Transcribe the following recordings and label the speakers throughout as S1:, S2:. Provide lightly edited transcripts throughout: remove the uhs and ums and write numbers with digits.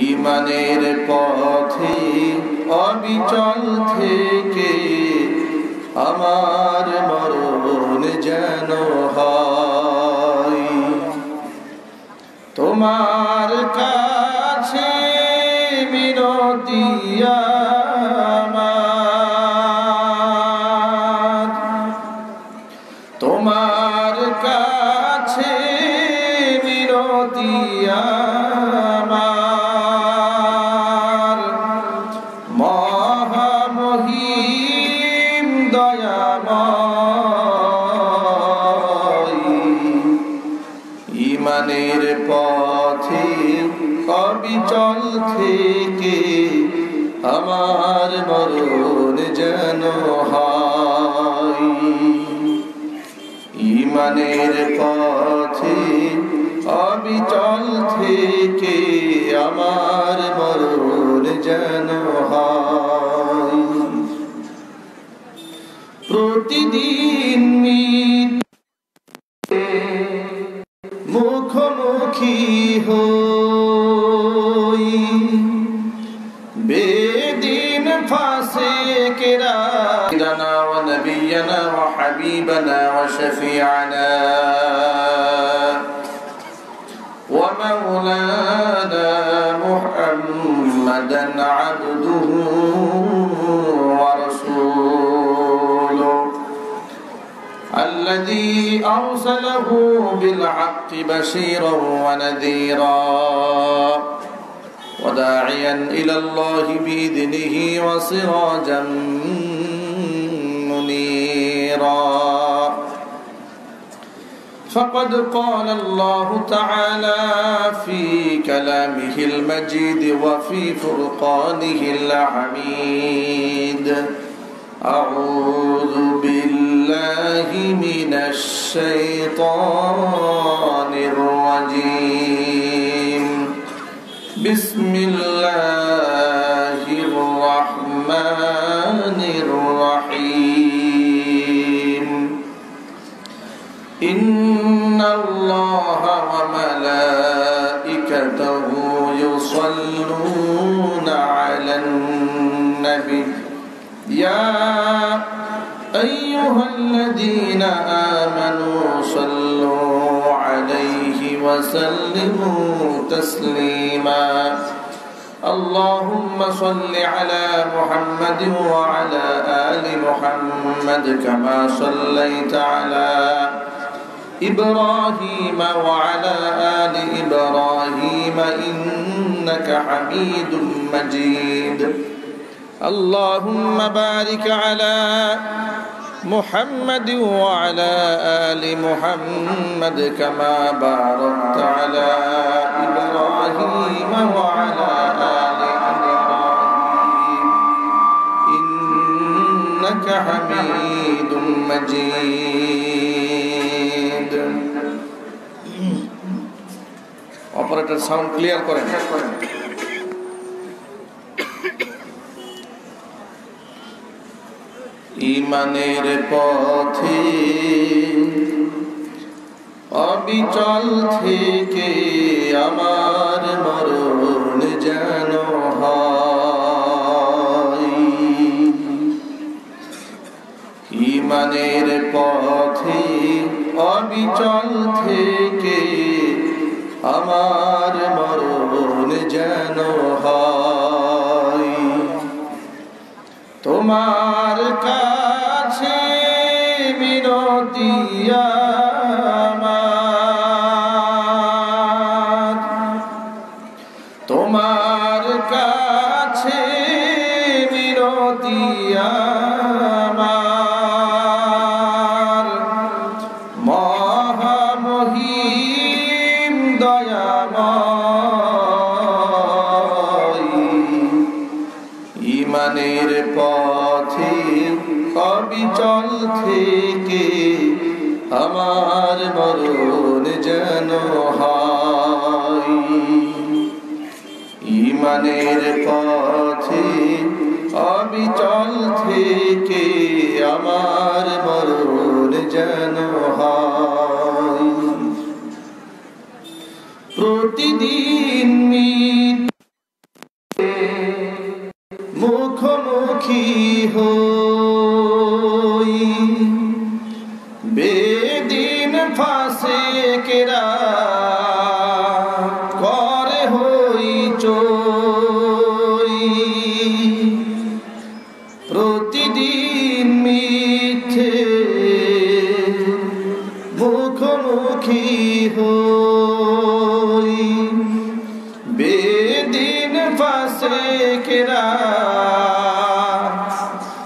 S1: ঈমানের পথে অবিচল থেকে আমার মরণ যেন হয় তোমার কাছে মিনতি আমার, তোমার কাছে মিনতি আমার, মহামহিম দয়াময়। ঈমানের পথে অবিচল থেকে আমার মরণ যেন হয়। ঈমানের পথে অবিচল থেকে আমার মরণ যেন হয়। প্রতিদিন মুখোমুখি হই বেদিন ফাসিকেরা ওয়া নবিয়্যানা ওয়া হাবিবানা ওয়া শাফি'ানা ওয়া মাওলানা মুহাম্মাদান আবদুহু ওয়া রাসূলুহু الذي أرسله بالحق بشيرا ونذيرا وداعيا إلى الله بإذنه وسراجا منيرا. فقد قال الله تعالى في كلامه المجيد وفي فرقانه الحميد: أعوذ بالله من الشيطان الرجيم. بسم الله الرحمن الرحيم. إن الله وملائكته يصلون على النبي يا أيها الذين آمنوا صلوا عليه وسلموا تسليما. اللهم صل على محمد وعلى آل محمد كما صليت على إبراهيم وعلى آل إبراهيم إنك حميد مجيد. اللهم بارك على محمد وعلى آل محمد كما باركت على إبراهيم وعلى آل إبراهيم إنك حميد مجيد. অপারেটর সাউন্ড ক্লিয়ার করেন। ঈমানের পথে অবিচল থেকে আমার মরণ যেন হয়। ঈমানের পথে অবিচল থেকে আমার মরণ যেন হয়। তোমার কাছে মিনতি আমার, তোমার কাছে মিনতি আমার, মহামহিম দয়াময়। ঈমানের পথে অবিচল থেকে আমার মরণ যেন হয়। ঈমানের পথে অবিচল থেকে আমার মরণ যেন হয়। প্রতিদিন মুখোমুখি হই, বেদিন ফাসিকেরা করে হইচই। প্রতিদিন মিথ্যে মুখোমুখি হই, বেদিন ফাসিকেরা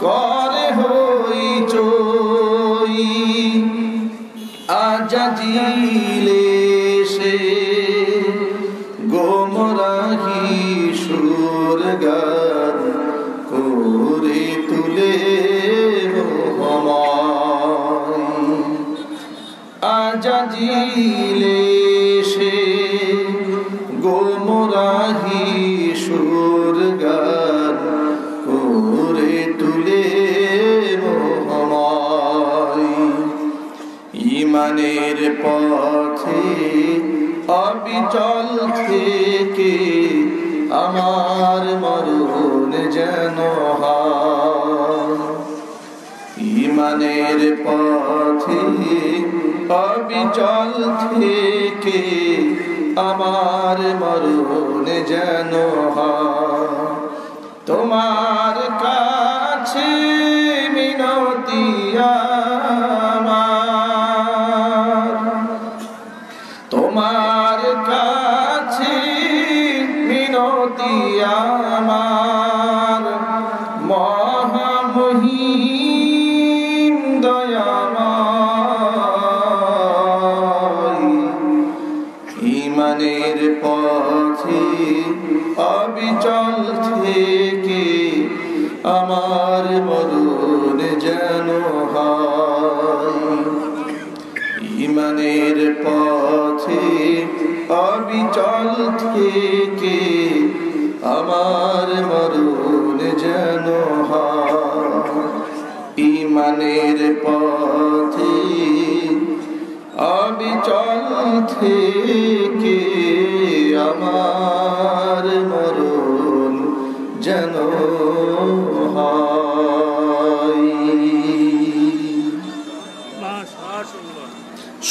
S1: করে হইচই। আজাজিলে সে গোমরাহি সুরগান করে তুলে মোহময়। আজাজিলে সে গোমরাহি সুরগান করে তুলে মোহময়। ঈমানের পথে অবিচল থেকে আমার মরণ যেন হয়। ঈমানের পথে অবিচল থেকে আমার মরণ যেন হয়। তোমার কাছে মিনতি আমার, তোমার কাছে মিনতি আমার, মহামহিম দয়াময়। ঈমানের পথে অবিচল থেকে আমার মরণ যেন হয়। ঈমানের পথে অবিচল থেকে আমার মরণ যেন হয়। ঈমানের পথে অবিচল থেকে আমার মরণ যেন হয়।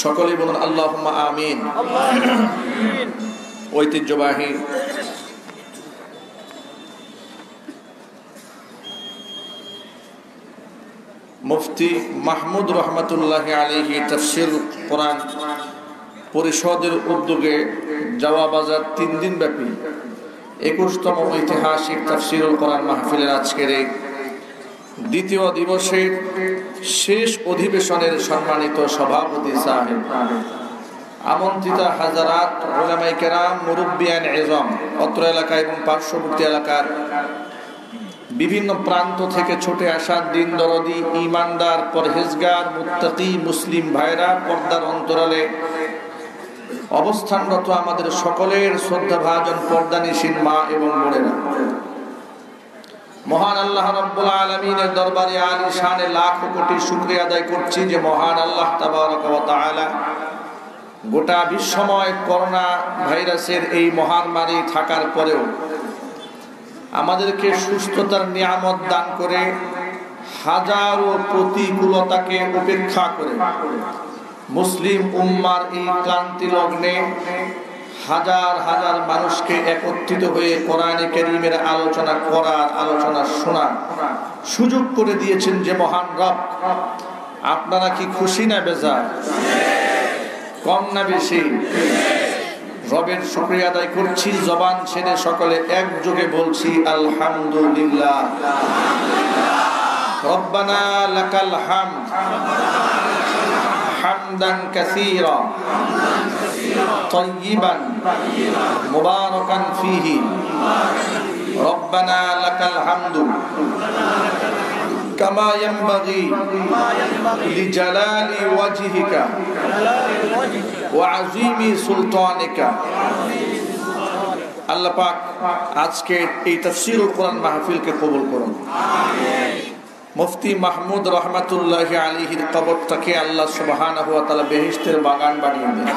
S1: সকলে বলুন আল্লাহুম্মা আমিন। ঐতিহ্যবাহী মুফতি মাহমুদ রহমতুল্লাহ আলাইহি তাফসীর কোরআন পরিষদের উদ্যোগে জাওয়া বাজার 3 দিন ব্যাপী 21তম ঐতিহাসিক তাফসীরুল কোরআন মাহফিলের আজকের এই দ্বিতীয় দিবসের শেষ অধিবেশনের সম্মানিত সভাপতি সাহেব, আমন্ত্রিত হাজারাত উলামায়ে কেরাম, মুরব্বিয়ান ইজম, অত্র এলাকা এবং পার্শ্ববর্তী এলাকার বিভিন্ন প্রান্ত থেকে ছুটে আসা দিন দরদি, ঈমানদার, পরহেজগার, মুত্তাকি মুসলিম ভাইরা, পর্দার অন্তরালে অবস্থানরত আমাদের সকলের শ্রদ্ধাভাজন পর্দানিশীন মা এবং বোনেরা, মহান আল্লাহ রাব্বুল আলামিনের দরবারে আলিশানে লাখ কোটি শুকরিয়া আদায় করছি যে মহান আল্লাহ তাবারক ওয়া তাআলা গোটা বিশ্বময় করোনা ভাইরাসের এই মহামারী থাকার পরেও আমাদেরকে সুস্থতার নিয়ামত দান করে হাজারো প্রতিকূলতাকে উপেক্ষা করে মুসলিম উম্মার এই ক্লান্তি লগ্নে হাজার হাজার মানুষকে একত্রিত হয়ে কোরআনে কারীমের আলোচনা করার, আলোচনা শোনার সুযোগ করে দিয়েছেন যে মহান রব। আপনারা কি খুশি না বেজার? কম না বেশি? রবের শুকরিয়া আদায় করছি, জবান ছেড়ে সকলে একযোগে বলছি আলহামদুলিল্লাহ। রব্বানা লাকাল হামদ হামদান কাসীরা তাইয়িবান মুবারাকান ফীহি। রব্বানা লাকাল হামদু কামা ইয়ানবাগি লিজালালি ওয়াজহিকা ওয়া আযীমি সুলতানিকা। আল্লাহ পাক আজকে এই তাফসীরুল কোরআন মাহফিলকে কবুল করুন। মুফতি মাহমুদ রহমতুল্লাহ আলাইহির কবরটাকে আল্লাহ সুবহানাহু ওয়া তাআলা বেহেশতের বাগান বানিয়ে দেন।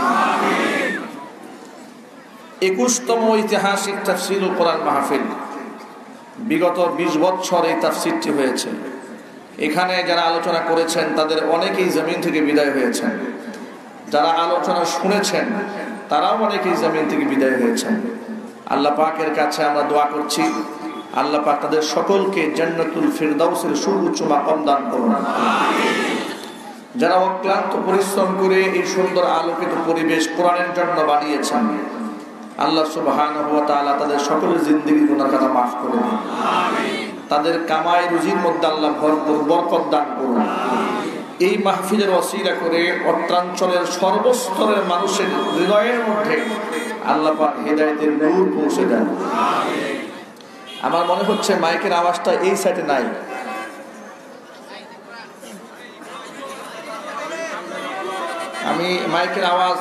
S1: 21তম ঐতিহাসিক তাফসীরুল কোরআন মাহফিল। বিগত 20 বছর এই তাফসীরটি হয়েছে। এখানে যারা আলোচনা করেছেন তাদের অনেকেই জমিন থেকে বিদায় হয়েছেন, যারা আলোচনা শুনেছেন তারাও অনেকেই জমিন থেকে বিদায় হয়েছেন। আল্লাহ পাকের কাছে আমরা দোয়া করছি, আল্লাহ পাক তাদের সকলকে জান্নাতুল ফিরদাউসের সুউচ্চ মাকাম দান করুন। যারা অক্লান্ত পরিশ্রম করে এই সুন্দর আলোকিত পরিবেশ কোরআনের জন্য বানিয়েছেন, আল্লাহ সুবহানাহু ওয়া তাআলা তাদের সকলের জিন্দেগির গুনাহ খাতা মাফ করে দিন। তাদের কামাই রুজির মধ্যে আল্লাহ ভরপুর বরকত দান করুন। এই মাহফিলের ওসিলা করে অত্রাঞ্চলের সর্বস্তরের মানুষের হৃদয়ের মধ্যে আল্লাহ পাক হেদায়েতের নূর পৌঁছে দেন। আমার মনে হচ্ছে মাইকের আওয়াজটা এই সাইডে নাই। আমি মাইকের আওয়াজ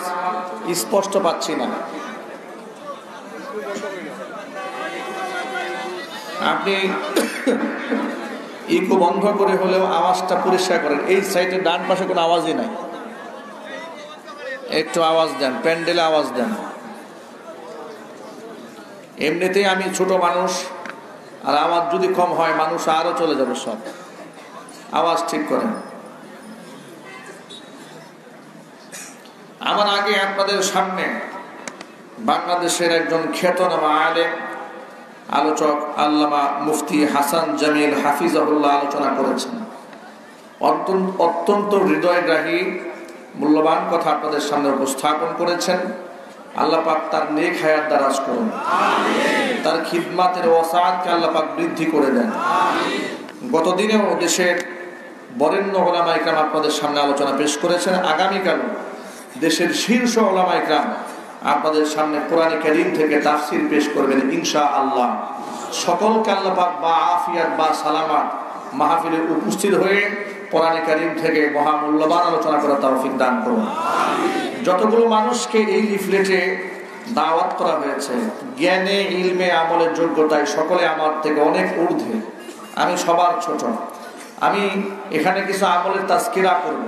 S1: স্পষ্ট পাচ্ছি না। আপনি ইকো বন্ধ করে হলেও আওয়াজটা পরিষ্কার করেন। এই সাইডে ডান পাশে কোনো আওয়াজই নাই, একটু আওয়াজ দেন, প্যান্ডেলে আওয়াজ দেন। এমনিতেই আমি ছোট মানুষ, আর আওয়াজ যদি কম হয় মানুষ আরো চলে যাবে সব। আওয়াজ ঠিক করেন। আমার আগে আপনাদের সামনে বাংলাদেশের একজন খ্যাতনামা আলেম আলোচক আল্লামা মুফতি হাসান জামিল হাফিজাহুল্লাহ আলোচনা করেছেন। অত্যন্ত হৃদয়গ্রাহী মূল্যবান কথা আপনাদের সামনে উপস্থাপন করেছেন। আল্লাহ পাক তার নেক হায়াত দারাজ করুন, তার খিদমাতের ওয়াসাআতকে আল্লাহ পাক বৃদ্ধি করে দেন। গতদিনেও দেশের বরেণ্য উলামায়ে কেরাম আপনাদের সামনে আলোচনা পেশ করেছেন। আগামীকাল দেশের শীর্ষ উলামায়ে কেরাম আপনাদের সামনে কোরআন কারীম থেকে তাফসীর পেশ করবেন ইনশাআল্লাহ। সকলকে আল্লাহ পাক বা আফিয়াত বা সালামাত মাহফিলে উপস্থিত হয়ে কোরআন কারীম থেকে মহামূল্যবান আলোচনা করার তৌফিক দান করুন। যতগুলো মানুষকে এই লিফলেটে দাওয়াত করা হয়েছে, জ্ঞানে ইলমে আমলের যোগ্যতায় সকলে আমার থেকে অনেক ঊর্ধ্বে, আমি সবার ছোট। আমি এখানে কিছু আমলের তাজকিরা করব।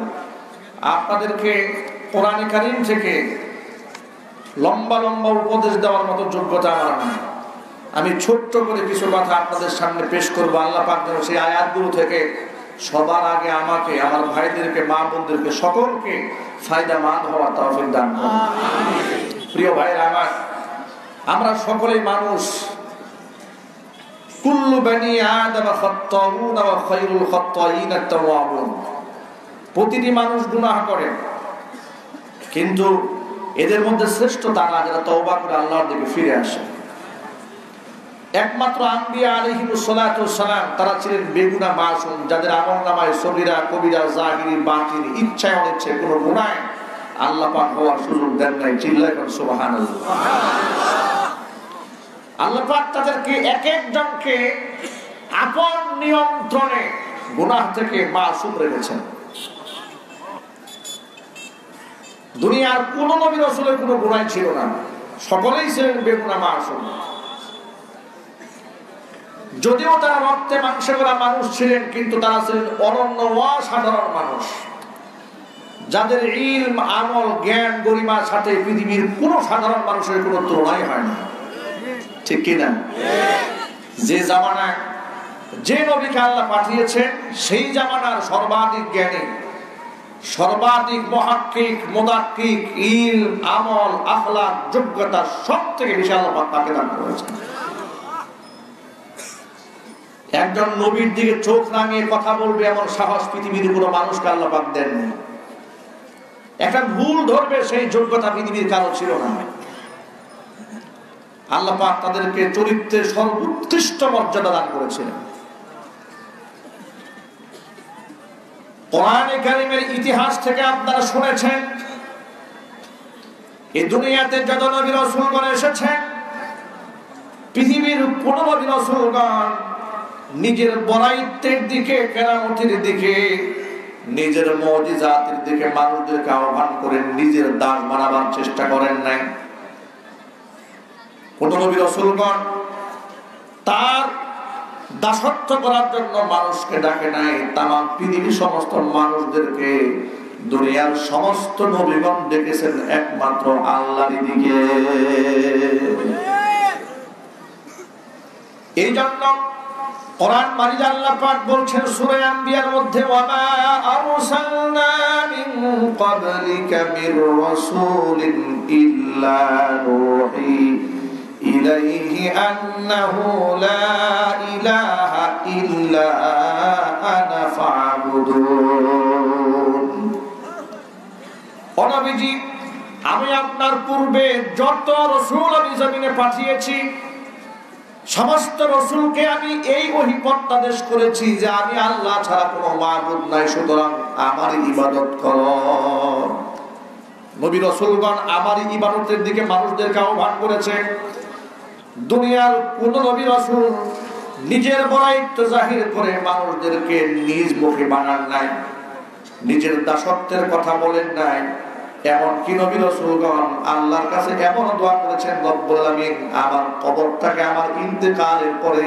S1: আপনাদেরকে কোরআন কারীম থেকে লম্বা লম্বা উপদেশ দেওয়ার মতো যোগ্যতা আমার নেই। আমি ছোট্ট করে কিছু কথা আপনাদের সামনে পেশ করবো। আল্লাহ পাক যেন সেই আয়াতগুলো থেকে সবার আগে আমাকে, আমার ভাইদেরকে, মা বোনদেরকে সকলকে ফায়দামন্দ হওয়ার তৌফিক দান করুন। প্রিয় ভাইরা আমার, আমরা সকলেই মানুষ। কুল্লু বানি আদম খাত্তাউন ওয়া খায়রুল খাত্তাইন আত-তাওয়াবুন। প্রতিটি মানুষ গুনাহ করে, কিন্তু এদের মধ্যে শ্রেষ্ঠ তারা যারা তওবা করে আল্লাহর দিকে ফিরে আসে। একমাত্র আম্বিয়া আলাইহিমুস সালাতু ওয়াস সালাম তারা ছিলেন বেগুনাহ মাসুম, যাদের আমলনামায় সগীরা কবিরা জাহিরি বাতিনি ইচ্ছায় অনিচ্ছায় কোনো গুনাহ আল্লাহ পাক হওয়ার সুযোগ দেন নাই। চিল্লায় বলেন সুবহানাল্লাহ। আল্লাহ পাক তাদেরকে এক একজনকে আপন নিয়ন্ত্রণে গুনাহ থেকে মাসুম রেখেছেন। দুনিয়ার কোন নবী রাসূলের কোনো গুনাহ ছিল না, সকলেই ছিলেন বেগুনাহ মাসুম। যদিও তারা রক্তে মাংসে করা মানুষ ছিলেন, কিন্তু তারা ছিলেন অনন্য অসাধারণ মানুষ, যাদের ইলম আমল জ্ঞান গরিমার সাথে পৃথিবীর কোন সাধারণ মানুষের কোনো তুলনাই হয় না। ঠিক কিনা? যে জামানায় যে নবীকে আল্লাহ পাঠিয়েছেন সেই জামানার সর্বাধিক জ্ঞানী, সর্বাধিক মুহাক্কিক মুদাক্কিক, ইলম আমল আখলাক যোগ্যতা সব থেকে বেশি আল্লাহ পাক তাকে দান করেছেন। একজন নবীর দিকে চোখ রাঙিয়ে কথা বলবে এমন সাহস পৃথিবীর কোনো মানুষকে আল্লাহ পাক দেননি। একটা ভুল ধরবে সেই যোগ্যতা পৃথিবীর কারো ছিল না। আল্লাহ পাক তাদেরকে চরিত্রের সর্বোৎকৃষ্ট মর্যাদা দান করেছিলেন। কোরআনে কারীমের ইতিহাস থেকে আপনারা শুনেছেন, এই দুনিয়াতে যত নবী রাসূলগণ এসেছেন, পৃথিবীর কোন নবী রাসূলগণ নিজের বড়াইত্বের দিকে, কেরামতির দিকে, নিজের মুজিজাতের দিকে মানুষদেরকে আহ্বান করেন, নিজের দাস বানাবার চেষ্টা করেন নাই। কোন নবী রাসূলগণ তার দাসত্ব করার জন্য মানুষকে ডাকে নাই, তামাম পৃথিবীর সমস্ত মানুষদেরকে দুনিয়ার সমস্ত নবীগণ ডেকেছেন একমাত্র আল্লাহর দিকে। জন্য কোরআন মাজিদ আল্লাহ পাক বলছেন সূরা আম্বিয়ার মধ্যে ওয়া মা আরসালনা মিন ক্বাবলিকা মির রাসূলিন ইল্লা নূহি ইলাইহি আন্নাহু লা ইলাহা ইল্লা আনা ফা'বুদুন। ও নবীজি, আমি আপনার পূর্বে যত রাসূল আমি জমিনে পাঠিয়েছি সমস্ত রাসূলকে আমি এই ওহী প্রত্যাদেশ করেছি যে আমি আল্লাহ ছাড়া কোনো মাবুদ নাই, সুতরাং আমার ইবাদত করো। নবী রাসূলগণ আমার ইবাদতের দিকে মানুষদেরকে আহ্বান করেছে। দুনিয়ার কোন নবী রাসূল নিজের বড়াইত্ব জাহির করে মানুষদেরকে নিজ মুখে বানান নাই, নিজের দাসত্বের কথা বলেন নাই। এমন কি নবী রাসূলগণ আল্লাহর কাছে এমন দোয়া করেছেন, রব্বুল আলামিন আমার কবরটাকে আমার ইন্তেকালের পরে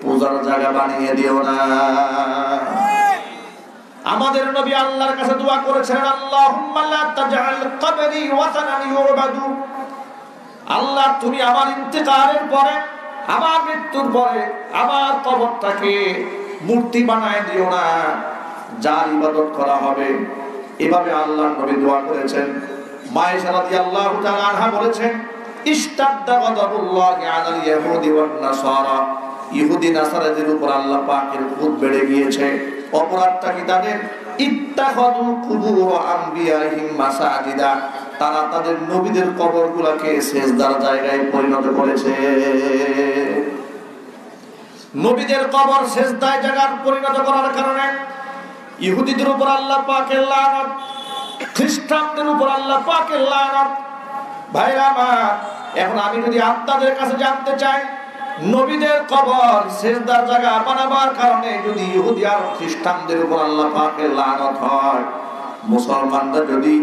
S1: পূজার জায়গা বানিয়ে দিও না। আমাদের নবী আল্লাহর কাছে দোয়া করেছেন, আল্লাহুম্মা লা তাজআল কবরি ওয়াসানান ইউবাদু। আল্লাহ তুমি আমার ইন্তেকালের পরে, আমার মৃত্যুর পরে আমার কবরটাকে মূর্তি বানায় দিও না, যার ইবাদত করা হবে। এভাবে আল্লাহর নবী দোয়া করেছেন। মা আয়েশা রাদিয়াল্লাহু তাআলা আনহা বলেছেন, ইশতাদ্দা গাদাবুল্লাহি আলাল ইয়াহুদি ওয়ান নাসারা। ইহুদি নাসারাদের উপর আল্লাহ পাকের ক্রোধ বেড়ে গিয়েছে। অপরাধটা কি তাদের? ইত্তাখাযু কুবুর আমবিয়াহিম মাসাজিদা। তারা তাদের নবীদের কবরগুলোকে সেজদার জায়গায় পরিণত করেছে। নবীদের কবর সেজদার জায়গায় পরিণত করার কারণে ইহুদিদের উপর আল্লাহ পাকের লানত, খ্রিস্টানদের উপর আল্লাহ পাকের লানত। ভাইরা আমার, এখন আমি যদি আপনাদের কাছে জানতে চাই, নবীদের কবর সেজদার জায়গা বানাবার কারণে যদি ইহুদি আর খ্রিস্টানদের উপর আল্লাহ পাকের লানত হয়, মুসলমানরা যদি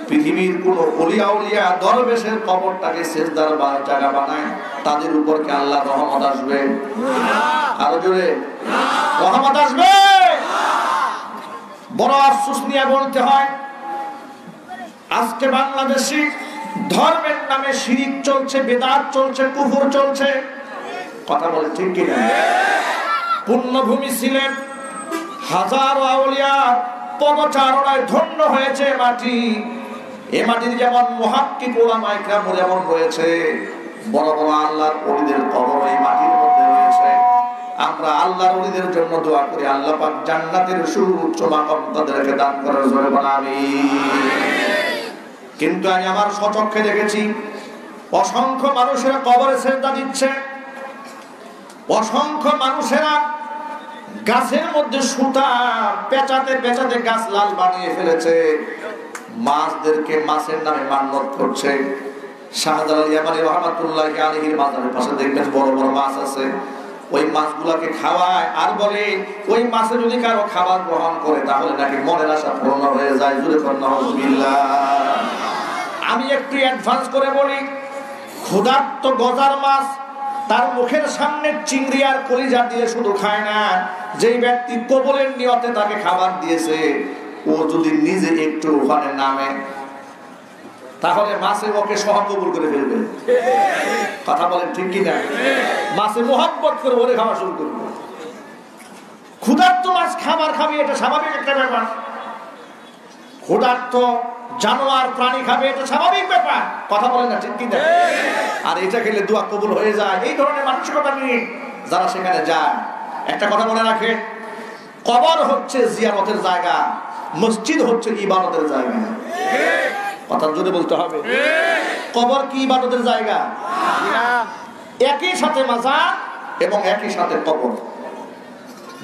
S1: পৃথিবীর কোন ওলিয়া উলিয়া দরবেশের কবরটাকে সেজদার জায়গা বানায়, তাদের উপর কি আল্লাহ রহমত আসবে? আরো জোরে রহমত আসবে? বড় আফসোস নিয়ে বলতে হয়, আজকে বাংলাদেশে ধর্মের নামে শিরিক চলছে, বেদাত চলছে, কুফর চলছে। কথা বলে ঠিক কিনা? পুণ্যভূমি সিলেট, হাজারো আউলিয়া পদচারণায় ধন্য হয়েছে মাটি। এ মাটির যেমন মুহাক্কিক উলামায়ে কিরাম যেমন রয়েছে, বড় বড় আল্লাহর ওলিদের কবর এই মাটির মধ্যে রয়েছে। আমরা আল্লাহর ওলিদের জন্য দোয়া করি, আল্লাহ পাক জান্নাতের সুউচ্চ মাকাম তাদেরকে দান করার জন্য বলা আমিন। কিন্তু আমি আমার স্বচক্ষে দেখেছি অসংখ্য মানুষেরা কবরে সেজদা দিচ্ছে, অসংখ্য মানুষেরা গাছের মধ্যে সুতা পেঁচাতে পেঁচাতে গাছ লাল বানিয়ে ফেলেছে, মাছদেরকে মাছের নামে মান্যত করছে। শাহজালাল ইয়ামানী রাহমাতুল্লাহি আলাইহির মাজারের পাশে দেখবেন বড় বড় মাছ আছে, ওই মাছগুলোকে খাওয়ায় আর বলে ওই মাছে যদি কারো খাবার গ্রহণ করে তাহলে নাকি মনের আশা পূর্ণ হয়ে যায়। জোরে করুন নাউযুবিল্লাহ। আমি একটু অ্যাডভান্স করে বলি, ক্ষুধার্ত গজার মাছ তার মুখের সামনে চিংড়ি আর কলিজা দিয়ে শুধু খায় না, যেই ব্যক্তি কবরের নিয়তে তাকে খাবার দিয়েছে ও যদি নিজে একটু ওখানে নামে তাহলে মাছে ওকে সহ কবুল করে ফেলবে। কথা বলেন ঠিক কিনা? মাছে মোহাব্বত করে ওরে খাওয়া শুরু করবে। ক্ষুধার্ত মাছ খাবার খাবে, এটা স্বাভাবিক একটা ব্যাপার। ক্ষুধার্ত জানোয়ার প্রাণী খাবে, এটা স্বাভাবিক ব্যাপার। কথা বলেন না ঠিক কিনা? আর এটা খেলে দোয়া কবুল হয়ে যায়, এই ধরনের মানসিকতা নিয়ে যারা সেখানে যায়। একটা কথা মনে রাখে, কবর হচ্ছে জিয়ারতের জায়গা, মসজিদ হচ্ছে ইবাদতের জায়গা। কথা জোরে বলতে হবে। কবর কি ইবাদতের জায়গা? একই সাথে মাজার এবং একই সাথে কবর।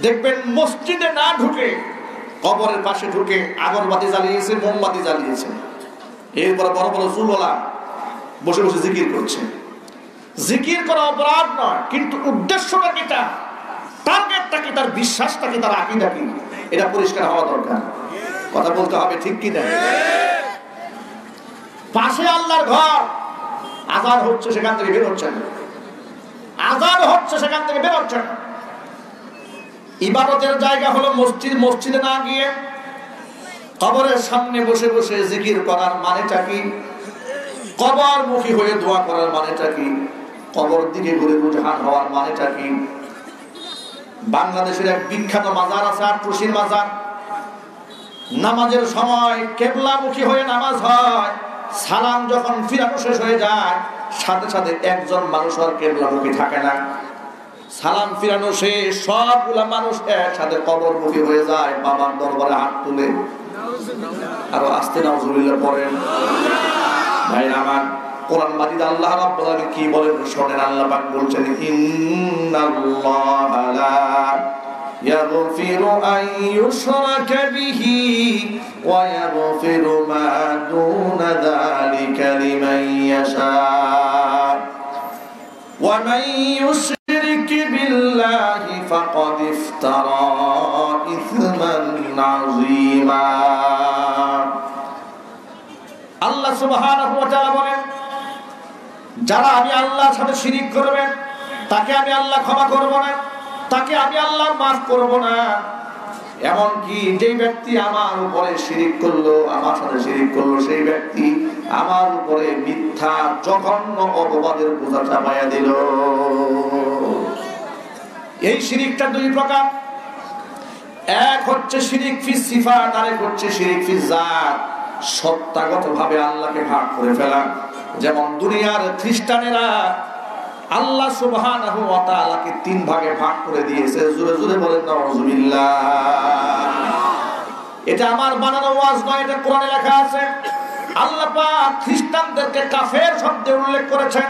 S1: দেখবেন মসজিদে না ঢুকে কবরের পাশে ঢুকে আগরবাতি জ্বালিয়েছে, মোমবাতি জ্বালিয়েছে, এরপর বড় বড় চুলওয়ালা বসে বসে জিকির করছে। জিকির করা অপরাধ নয়, কিন্তু উদ্দেশ্যটা কি, তার টার্গেটটা কি, তার বিশ্বাসটা কি, তার আকীদা কি, এটা পরিষ্কার হওয়া দরকার। কথা বলতে হবে ঠিক কি না? পাশে আল্লাহর ঘর, আযান হচ্ছে সেখান থেকে বের হচ্ছে না, আযান হচ্ছে সেখান থেকে বের হচ্ছে না। ইবাদতের জায়গা হলো মসজিদ। মসজিদে না গিয়ে কবরের সামনে বসে বসে জিকির করার মানেটা কি? কবরমুখী হয়ে দোয়া করার মানেটা কি? কবর দিকে ঘুরে রুজহান হওয়ার মানেটা কি? বাংলাদেশের এক বিখ্যাত মাজার আছে আটরশির মাজার। নামাজের সময় কেবলামুখী হয়ে নামাজ হয়, সালাম যখন ফিরানো শেষ হয়ে যায় সাথে সাথে একজন মানুষ আর কেবলামুখী থাকে না। সালাম ফিরানো শেষ, সবগুলা মানুষ একসাথে কবরমুখী হয়ে যায়, বাবার দরবারে হাত তুলে। আরো আস্তে নাউজুবিল্লাহ পড়েন। ভাই আমার, কোরআন মাজিদে আল্লাহ রাব্বুল আলামিন কি বলেন শুনেন। আল্লাহ পাক বলছেন, ইন্নাল্লাহা লা ইয়াগফিরু আন ইউশরাকা বিহি ওয়া ইয়াগফিরু মা দুনা যালিকা লিমান ইয়াশা ওয়া মান ইউশরিক বিল্লাহি ফাকাদ ইফতারা ইসমান আযীমা। আল্লাহ সুবহানাহু ওয়া তাআলা বলেন, যারা আমি আল্লাহর সাথে শিরিক করবে তাকে আমি আল্লাহ ক্ষমা করব না, তাকে আমি আল্লাহ মাফ করব না। এমনকি যে ব্যক্তি আমার উপরে শিরিক করলো, আমার সাথে শিরিক করলো, সেই ব্যক্তি আমার উপরে মিথ্যা জঘন্য অপবাদের বোঝা চাপাইয়া দিল। এই শিরিকটা দুই প্রকার। এক হচ্ছে শিরিক ফি সিফাত, আরেক হচ্ছে শিরিক ফি জাত। সত্তাগতভাবে আল্লাহকে ভাগ করে ফেলা। যেমন দুনিয়ার খ্রিস্টানেরা আল্লাহ সুবহানাহু ওয়া তাআলাকে তিন ভাগে ভাগ করে দিয়েছে। জোরে জোরে বলেন নাউজুবিল্লাহ। এটা আমার বানানো ওয়াজ নয়, এটা কোরআনে লেখা আছে। আল্লাহ পাক খ্রিস্টানদেরকে কাফের শব্দে উল্লেখ করেছেন।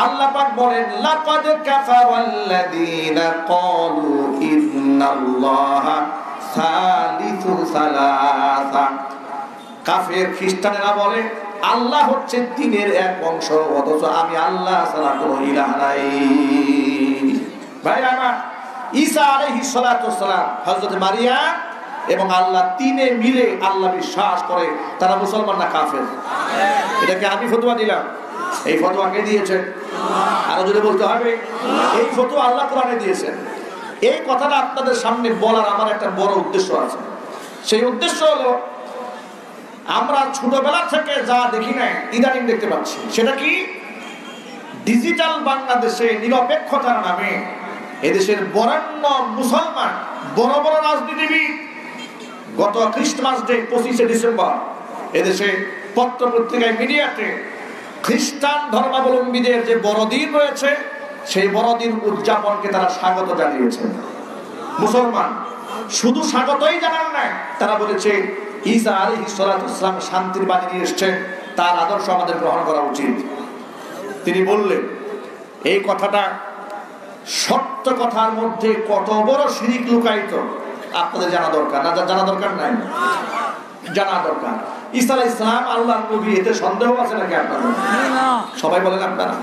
S1: আল্লাহ পাক বলেন, লাকাদ কাফারাল্লাযীনা ক্বালু ইন্নাল্লাহা সালিসু সালাসা। কাফের খ্রিস্টানেরা বলে আল্লাহ হচ্ছে তিনের এক অংশ, অথচ আমি আল্লাহ ছাড়া কোনো ইলাহ নাই। ভাই আমার, ঈসা আলাইহিস সালাতু ওয়াস সালাম, হযরত মারিয়াম এবং আল্লাহ তিনে মিলে আল্লাহ বিশ্বাস করে, তারা মুসলমান না কাফের? এটাকে আমি ফতোয়া দিলাম, এই ফতোয়া কে দিয়েছেন? আরো জোরে বলতে হবে। এই ফতোয়া আল্লাহ কোরআনে দিয়েছেন। এই কথাটা আপনাদের সামনে বলার আমার একটা বড় উদ্দেশ্য আছে। সেই উদ্দেশ্য হলো, আমরা ছোটবেলা থেকে যা দেখি না ইদানিং দেখতে পাচ্ছি। সেটা কি? ডিজিটাল বাংলাদেশে নিরপেক্ষতার নামে এদেশের বরেণ্য মুসলমান বড় বড় রাজনীতিবিদ গত ক্রিসমাস ডে 25শে ডিসেম্বর এদেশে পত্র পত্রিকায় মিডিয়াতে খ্রিস্টান ধর্মাবলম্বীদের যে বড়দিন রয়েছে সেই বড়দিন উদযাপনকে তারা স্বাগত জানিয়েছে। মুসলমান শুধু স্বাগতই জানান না, তারা বলেছে ঈসা আলাইহিস সালাতু ওয়াস সালাম শান্তির বাণী নিয়ে এসেছেন, তার আদর্শ আমাদের গ্রহণ করা উচিত। তিনি বললেন, এই কথাটা সত্য কথার মধ্যে কত বড় শিরিক লুকায়িত আপনাদের জানা দরকার। না জানা দরকার নাই? জানা দরকার। ঈসা আলাইহিস সালাম আল্লাহর নবী, এতে সন্দেহ আছে নাকি আপনাদের? সবাই বলেন আপনারা।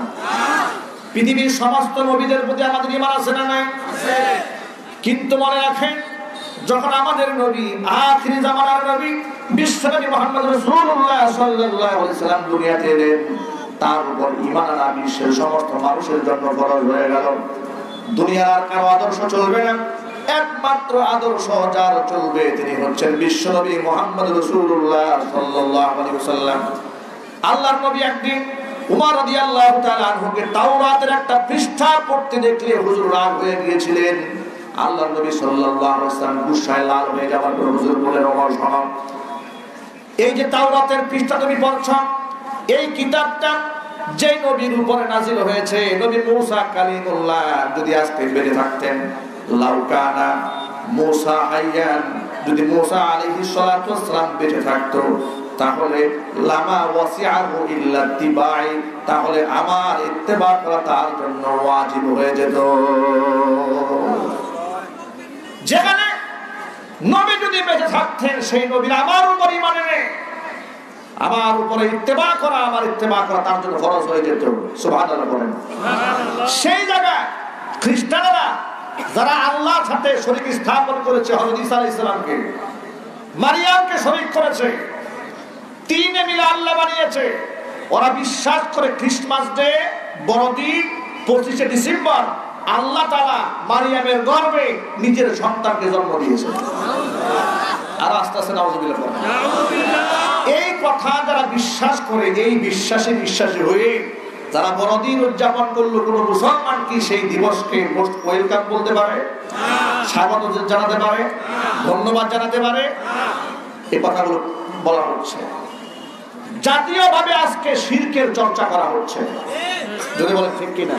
S1: পৃথিবীর সমস্ত নবীদের প্রতি আমাদের ঈমান আছে না নাই? কিন্তু মনে রাখেন, যখন আমাদের নবী আখিরি জামানার নবী বিশ্বনবী মুহাম্মদ রাসূলুল্লাহ সাল্লাল্লাহু আলাইহি সাল্লাম দুনিয়াতে এলেন, তার উপর ঈমান আনা বিশ্বের সমস্ত মানুষের জন্য ফরজ হয়ে গেল। দুনিয়ার আর কারো আদর্শ চলবে না, একমাত্র আদর্শ যার চলবে তিনি হচ্ছেন বিশ্বনবী মুহাম্মদ রাসূলুল্লাহ সাল্লাল্লাহু আলাইহি ওয়াসাল্লাম। আল্লাহর নবী একদিন উমর রাদিয়াল্লাহু তাআলা আনহুকে তাওরাতের একটা পৃষ্ঠা পড়তে দেখলে হুজুর রাগ হয়ে গিয়েছিলেন। আল্লাহর নবী সাল্লাল্লাহু আলাইহি ওয়াসাল্লাম গুসায় লাল হয়ে যাওয়ার পর হুজুর বলেন, ওমর শোনো, এই যে তাওরাতের পৃষ্ঠা তুমি পড়ছো, এই কিতাবটা যে নবীর উপরে নাযিল হয়েছে, নবী মূসা কালিমুল্লাহ যদি আজকে বেঁচে থাকতেন, লাউকানা মূসা হাইয়ান, যদি মূসা আলাইহিস সালাতু ওয়াস সালাম বেঁচে থাকতো, তাহলে লামা ওয়াসিআহু ইল্লা ইত্তিবাই, তাহলে আমার ইত্তেবা করা তার জন্য ওয়াজিব হয়ে যেত। যেখানে নবী যদি বেঁচে থাকতেন, সেই নবীর আমার উপর ঈমান এনে আমার উপরে ইত্তেবা করা, আমার ইত্তেবা করা তার জন্য ফরজ হয়ে যেত। সুবহানাল্লাহ বলেন। সেই জায়গায় খ্রিস্টানেরা যারা আল্লাহর সাথে শরীক স্থাপন করেছে, হযরত ঈসা আলাইহিস সালামকে, মারিয়ামকে শরীক করেছে, তিনে মিলে আল্লাহ বানিয়েছে, ওরা বিশ্বাস করে ক্রিসমাস ডে বড়দিন 25শে ডিসেম্বর আল্লাহ তাআলা মারিয়ামের গর্ভে নিজের সন্তানকে জন্ম দিয়েছে। আর আস্তে আস্তে নাউজুবিল্লাহ বলেন। এই কথা যারা বিশ্বাস করে, এই বিশ্বাসী হয়ে যারা বড়দিন উদযাপন করলো, কোন মুসলমান কি সেই দিবসকে মোস্ট ওয়েলকাম বলতে পারে? স্বাগত জানাতে পারে, ধন্যবাদ জানাতে পারে। এই কথাগুলো বলা হচ্ছে। জাতীয়ভাবে আজকে শিরকের চর্চা করা হচ্ছে, যদি বলেন ঠিক কিনা।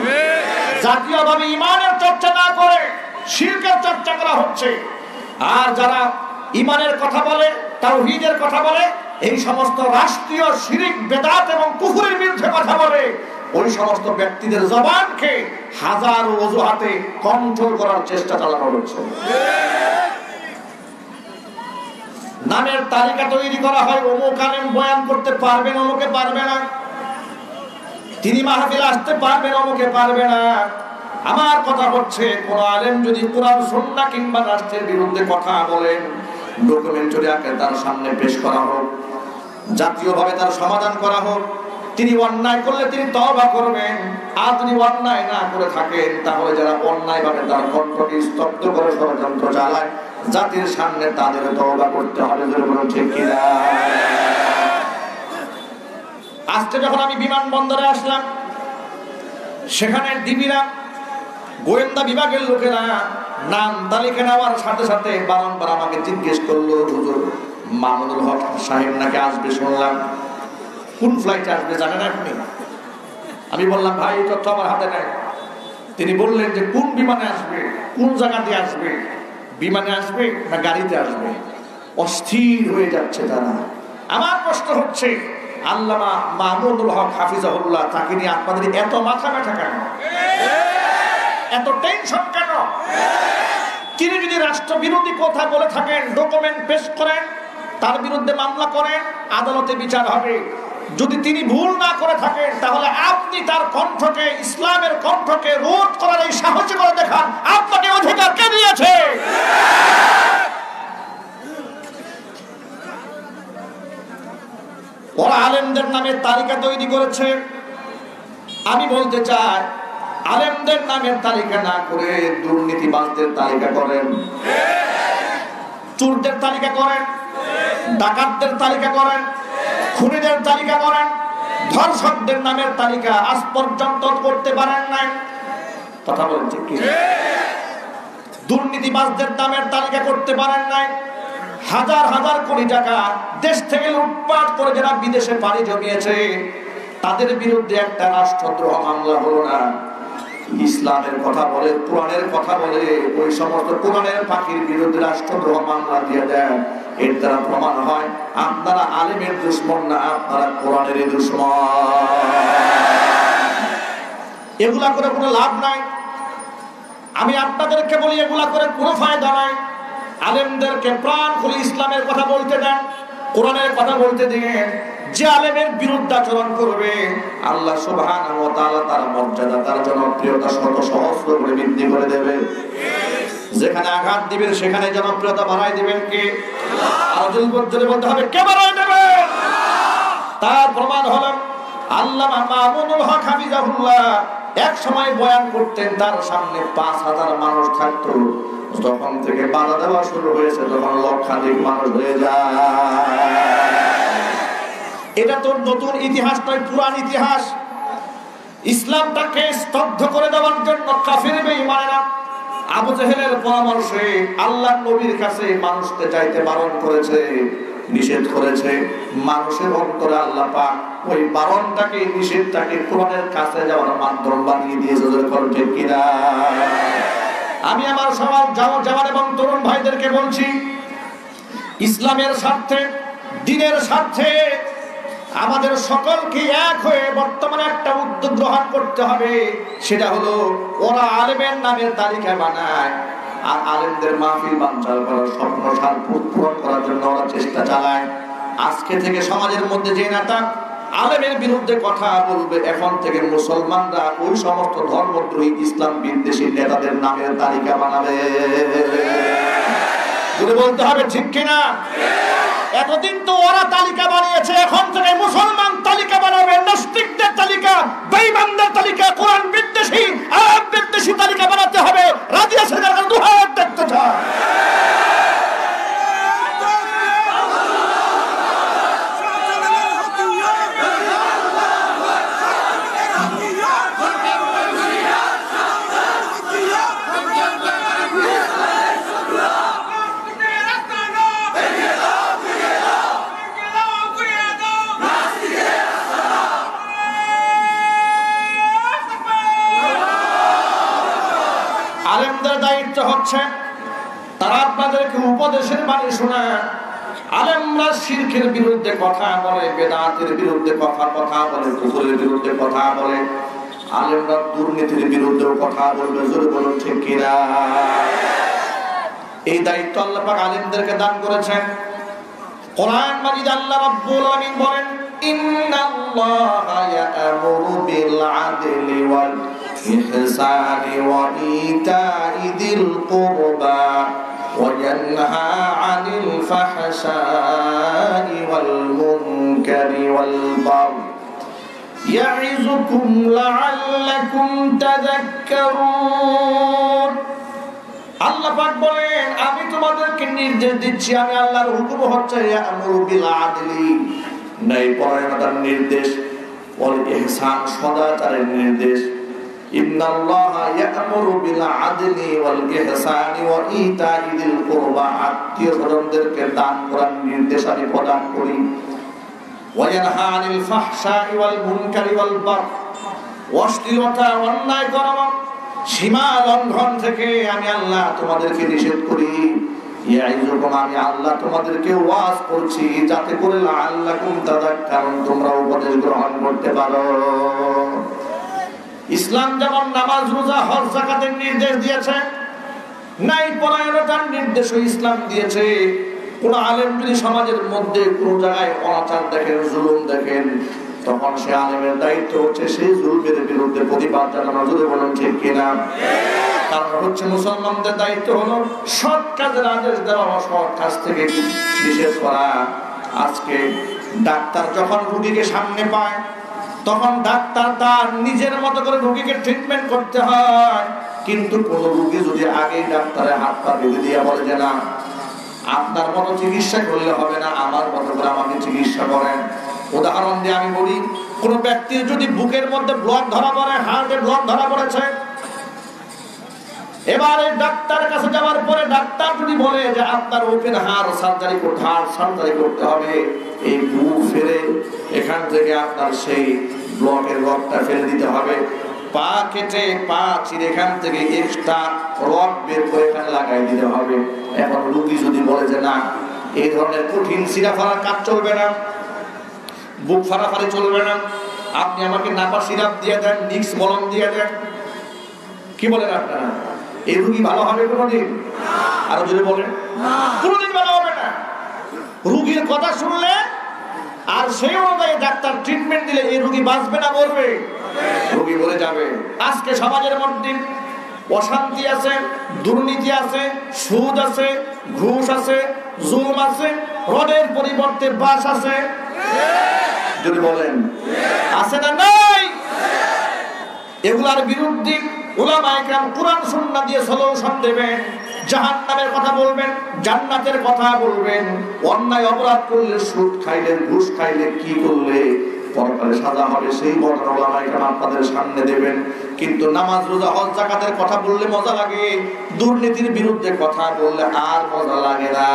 S1: জাতীয়ভাবে ঈমানের চর্চা না করে শিরকের চর্চা করা হচ্ছে। আর যারা ঈমানের কথা বলে, তাওহীদের কথা বলে, এই সমস্ত রাষ্ট্রীয় শিরক, বেদাত এবং কুফরের বিরুদ্ধে কথা বলে, ওই সমস্ত ব্যক্তিদের জবানকে হাজারো অজুহাতে কন্ট্রোল করার চেষ্টা চালানো হচ্ছে। নামের তালিকা তৈরি করা হয়, অমুক আলেম বয়ান করতে পারবেন, অমুকে পারবে না। তিনি মাহফিলে আসতে পারবেন, অমুকে পারবে না। আমার কথা হচ্ছে, কোন আলেম যদি কোরআন সুন্নাহ কিংবা রাষ্ট্রের বিরুদ্ধে কথা বলেন, ডকুমেন্টারি আকারে তার সামনে পেশ করা হোক, জাতীয়ভাবে তার সমাধান করা হোক। তিনি অন্যায় করলে তিনি তওবা করবেন, আর যদি অন্যায় না করে থাকেন, তাহলে যারা অন্যায়ভাবে তার কণ্ঠকে স্তব্ধ করে ষড়যন্ত্র চালায়, জাতির সামনে তাদের তওবা করতে হবে। ঠিক কিনা? আজকে যখন আমি বিমানবন্দরে আসলাম, সেখানে ডিবিরা, গোয়েন্দা বিভাগের লোকেরা নাম তালিকা নেওয়ার সাথে সাথে বারংবার আমাকে জিজ্ঞেস করলো, হুজুর মামুনুল হক সাহেব নাকি আসবে শুনলাম, কোন ফ্লাইটে আসবে জানেন আপনি? আমি বললাম, ভাই এই তথ্য আমার হাতে নেই। তিনি বললেন যে কোন বিমানে আসবে, কোন জায়গা দিয়ে আসবে, বিমানে আসবে না গাড়িতে আসবে। অস্থির হয়ে যাচ্ছে তারা। আমার কষ্ট হচ্ছে, আল্লামা মামুনুল হক হাফিজাহুল্লাহ, তাকে নিয়ে আপনাদের এত মাথা ব্যথা কেন, এত টেনশন কেন? তিনি যদি রাষ্ট্রবিরোধী কথা বলে থাকেন, ডকুমেন্ট পেশ করেন, তার বিরুদ্ধে মামলা করেন, আদালতে বিচার হবে। যদি তিনি ভুল না করে থাকেন, তাহলে আপনি তার কণ্ঠকে, ইসলামের কণ্ঠকে রোধ করার এই সাহস করে দেখান। আপনাকে অধিকার কে দিয়েছে? ওরা আলেমদের নামে তালিকা তৈরি করেছে। আমি বলতে চাই, আলেমদের নামের তালিকা না করে দুর্নীতিবাজদের তালিকা করেন, চোরদের তালিকা করেন, ডাকাতদের তালিকা করেন, খুনিদের তালিকা করেন। ধর্ষকদের নামের তালিকা আজ পর্যন্ত করতে পারেন নাই। কথা বলেন ঠিক কি? দুর্নীতিবাজদের নামের তালিকা করতে পারেন নাই। হাজার হাজার কোটি টাকা দেশ থেকে লুটপাট করে যারা বিদেশে পাড়ি জমিয়েছে, তাদের বিরুদ্ধে একটা রাষ্ট্রদ্রোহ মামলা হলো না। ইসলামের কথা বলে, কোরআনের কথা বলে, ওই সমস্ত কোরআনের পাখির বিরুদ্ধে রাষ্ট্রদ্রোহ মামলা দিয়ে দেন। এর দ্বারা প্রমাণ হয় আপনারা আলেমের দুশমন না, আপনারা কোরআনের দুশমন। এগুলা করে কোনো লাভ নাই। আমি আপনাদেরকে বলি, এগুলা করে কোনো ফায়দা নাই। আলেমদেরকে প্রাণ খুলে ইসলামের কথা বলতে দেন, কোরআনের কথা বলতে দিন। যে আলেমের বিরুদ্ধাচরণ করবে, আল্লাহ সুবহানাহু ওয়া তাআলা তার মর্যাদা, তার জনপ্রিয়তা শত সহস্র করে বৃদ্ধি করে দেবে। যেখানে আঘাত দিবেন সেখানে জনপ্রিয়তা বাড়াই দিবেন কে? আর যদি বলতে হবে কে বাড়াই দেবে, তার প্রমাণ হলো আল্লামা মামুনুল হক হাফিজাহুল্লাহ এক সময় বয়ান করতেন, তার সামনে 5000 মানুষ থাকতো। যখন থেকে বাধা দেওয়া শুরু হয়েছে, তখন লক্ষাধিক মানুষ হয়ে যায়। এটা তো নতুন ইতিহাস নয়, পুরান ইতিহাস। ইসলামটাকে স্তব্ধ করে দেওয়ার জন্য কাফির বেঈমানেরা আবু জেহেলের পরামর্শে আল্লাহর নবীর কাছে মানুষকে যাইতে বারণ করেছে, নিষেধ করেছে। মানুষের অন্তরে আল্লাহ পাক ওই বারণটাকে, নিষেধটাকে কোরআনের কাছে যাওয়ার মাধ্যম বানিয়ে দিয়েছে। ঠিক কিনা? আমি আমার সমাজ জওয়ান এবং তরুণ ভাইদেরকে বলছি, ইসলামের স্বার্থে, দ্বীনের স্বার্থে আমাদের সকলকে এক হয়ে বর্তমানে একটা উদ্যোগ গ্রহণ করতে হবে। সেটা হলো, ওরা আলেমের নামের তালিকা বানায় আর আলেমদের মাহফিল বানচাল করার স্বপ্ন পূরণ করার জন্য ওরা চেষ্টা চালায়। আজকে থেকে সমাজের মধ্যে যে নেতা আলেমের বিরুদ্ধে কথা বলবে, এখন থেকে মুসলমানরা ওই সমস্ত ধর্মদ্রোহী ইসলাম বিদ্বেষী নেতাদের নামের তালিকা বানাবে। যদি বলতে হবে ঠিক কিনা? এতদিন তো ওরা তালিকা বানিয়েছে, এখন থেকে মুসলমান তালিকা বানাবে। নাস্তিকদের তালিকা, বেঈমানদের তালিকা, কোরআন বিদ্বেষী, আরব বিদ্বেষী তালিকা বানাতে হবে। রাজি আছেন? দুই হাত দেখতে চায়। হচ্ছে তারা আপনাদেরকে উপদেশের বাণী শোনায়। আলেমরা শিরকের বিরুদ্ধে কথা বলে, বেদাতের বিরুদ্ধে কথা বলে, কুফরের বিরুদ্ধে কথা বলে, আলেমরা দুর্নীতির বিরুদ্ধেও কথা বলবে। জোরে বলুন ঠিক কিনা? এই দায়িত্ব আল্লাহ পাক আলেমদেরকে দান করেছেন। কোরআন মাজিদ আল্লাহ রাব্বুল আলামিন বলেন, ইন্নাল্লাহা ইয়া'মুরু বিল আদলি ওয়াল ইহসানি ওয়া ইতা'i যিল কুরবা ওয়া ইয়ানহা আনিল ফাহশাই ওয়াল মুনকারি ওয়াল বাগই ইয়া'iযুকুম লা'আল্লাকুম তাযাক্কারুন। আল্লাহ পাক বলেন, আমি তোমাদেরকে নির্দেশ দিচ্ছি, আমি আল্লাহর হুকুম হচ্ছে ইয়া'মুরু বিল আদলি, ন্যায়পরায়ণতার নির্দেশ, ওয়াল ইহসান, সদাচারের নির্দেশ। ইন্নাল্লাহা ইয়া'মুরু বিল আদলি ওয়াল ইহসানি ওয়া ইতা'i যিল কুরবা, আত্মীয়-স্বজনদেরকে দান করার নির্দেশ আমি প্রদান করি। ওয়া ইয়ানহা আনিল ফাহশাই ওয়াল মুনকারি ওয়াল বাগই, অশ্লীলতা, অন্যায় কর্ম, সীমা লঙ্ঘন থেকে আমি আল্লাহ তোমাদেরকে নিষেধ করি। ইয়াইযুকুম, আমি আল্লাহ তোমাদেরকে ওয়াজ করছি, যাতে করে লাআল্লাকুম তাযাক্কারুন, তোমরা উপদেশ গ্রহণ করতে পারো। ইসলাম যেমন নামাজ, রোজা, হজ, যাকাতের নির্দেশ দিয়েছে, ন্যায়পরায়ণতার নির্দেশও ইসলাম দিয়েছে। কোন আলেম যদি সমাজের মধ্যে কোন জায়গায় অনাচার দেখেন, জুলুম দেখেন, তখন সে আলেমের দায়িত্ব হচ্ছে সেই জুলুমের বিরুদ্ধে প্রতিবাদ জানানো। যদি বলেন ঠিক কিনা? কারণ হচ্ছে মুসলমানদের দায়িত্ব হলো সৎ কাজের আদেশ দেওয়া, অসৎ কাজ থেকে নিষেধ করা। আজকে ডাক্তার যখন রোগীকে সামনে পায়, তখন ডাক্তার তার নিজের মতো করে রোগীকে ট্রিটমেন্ট করতে হয়। কিন্তু কোন রোগী যদি আগেই ডাক্তারের হাত পা বেঁধে দিয়ে বলে যে না, আপনার মতো চিকিৎসা করলে হবে না, আমার মতো করে আমাকে চিকিৎসা করেন। উদাহরণ দিয়ে আমি বলি, কোন ব্যক্তির যদি বুকের মধ্যে ব্লক ধরা পড়ে, হার্টে ব্লক ধরা পড়েছে, এবারে ডাক্তারের কাছে যাওয়ার পরে ডাক্তার যদি বলে যে আপনার ওপেন হার্ট সার্জারি করতে হবে, এই বুক ফেলে এখান থেকে আপনার সেই ব্লকের রডটা ফেলে দিতে হবে, পা কেটে পা চিরে এখান থেকে এক্সট্রা রড বের করে এখানে লাগাই দিতে হবে। এখন রোগী যদি বলে যে না, এই ধরনের কঠিন সিরাফারার কাজ চলবে না, বুক ফাড়াফাড়ি চলবে না, আপনি আমাকে নাপা সিরাপ দিয়ে দেন, নিক্স মলম দিয়ে দেন, কি বলেন আপনারা? এই রোগী ভালো হবে কোনোদিন? আরো যদি বলেন, কোনোদিন ভালো হবে না। রোগীর কথা শুনলে আর সেই অনুযায়ী ডাক্তার ট্রিটমেন্ট দিলে এই রোগী বাঁচবে না মরবে? রোগী বলে যাবে। আজকে সমাজের মধ্যে অশান্তি আছে, দুর্নীতি আছে, সুদ আছে, ঘুষ আছে, জুলুম আছে, রডের পরিবর্তে বাস আছে। যদি বলেন আছে না নাই? এগুলার বিরুদ্ধে উলামায়ে কেরাম কুরআন সুন্নাহ দিয়ে সলিউশন দেবেন। জাহান্নামের কথা বলবেন, জান্নাতের কথা বলবেন। অন্যায় অপরাধ করলে, সুদ খাইলে, ঘুষ খাইলে, কি করলে পরকালে সাজা হবে, সেই বর্ণনা উলামায়ে কেরাম আপনাদের সামনে দেবেন। কিন্তু নামাজ, রোজা, হজ, যাকাতের কথা বললে মজা লাগে, দুর্নীতির বিরুদ্ধে কথা বললে আর মজা লাগে না।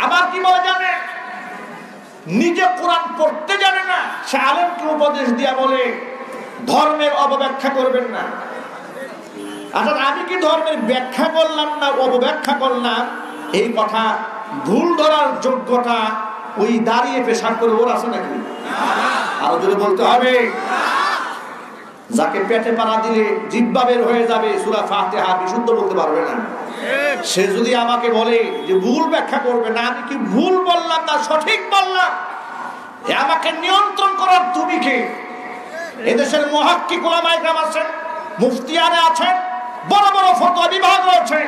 S1: আবার কি বলে জানে, নিজে কোরআন পড়তে জানে না, সে আলেমকে উপদেশ দিয়া বলে ধর্মের অপব্যাখ্যা করবেন না। অর্থাৎ আমি কি ধর্মের ব্যাখ্যা করলাম না অপব্যাখ্যা করলাম, এই কথা ভুল ধরার যোগ্যতা ওই দাঁড়িয়ে পেশাব করে ওর আছে নাকি? আরো যদি বলতে হবে, যাকে পেটে পাড়া দিলে জিহ্বা বের হয়ে যাবে, সূরা ফাতিহা বিশুদ্ধ বলতে পারবে না, সে যদি আমাকে বলে যে ভুল ব্যাখ্যা করবে না, আমি কি ভুল বললাম না সঠিক বললাম, আমাকে নিয়ন্ত্রণ করার তুমি কে? এদেশের মুহাক্কিক উলামায়ে কেরাম আছেন, মুফতিয়ানে আছেন, বড় বড় ফতোয়া বিভাগ রয়েছে।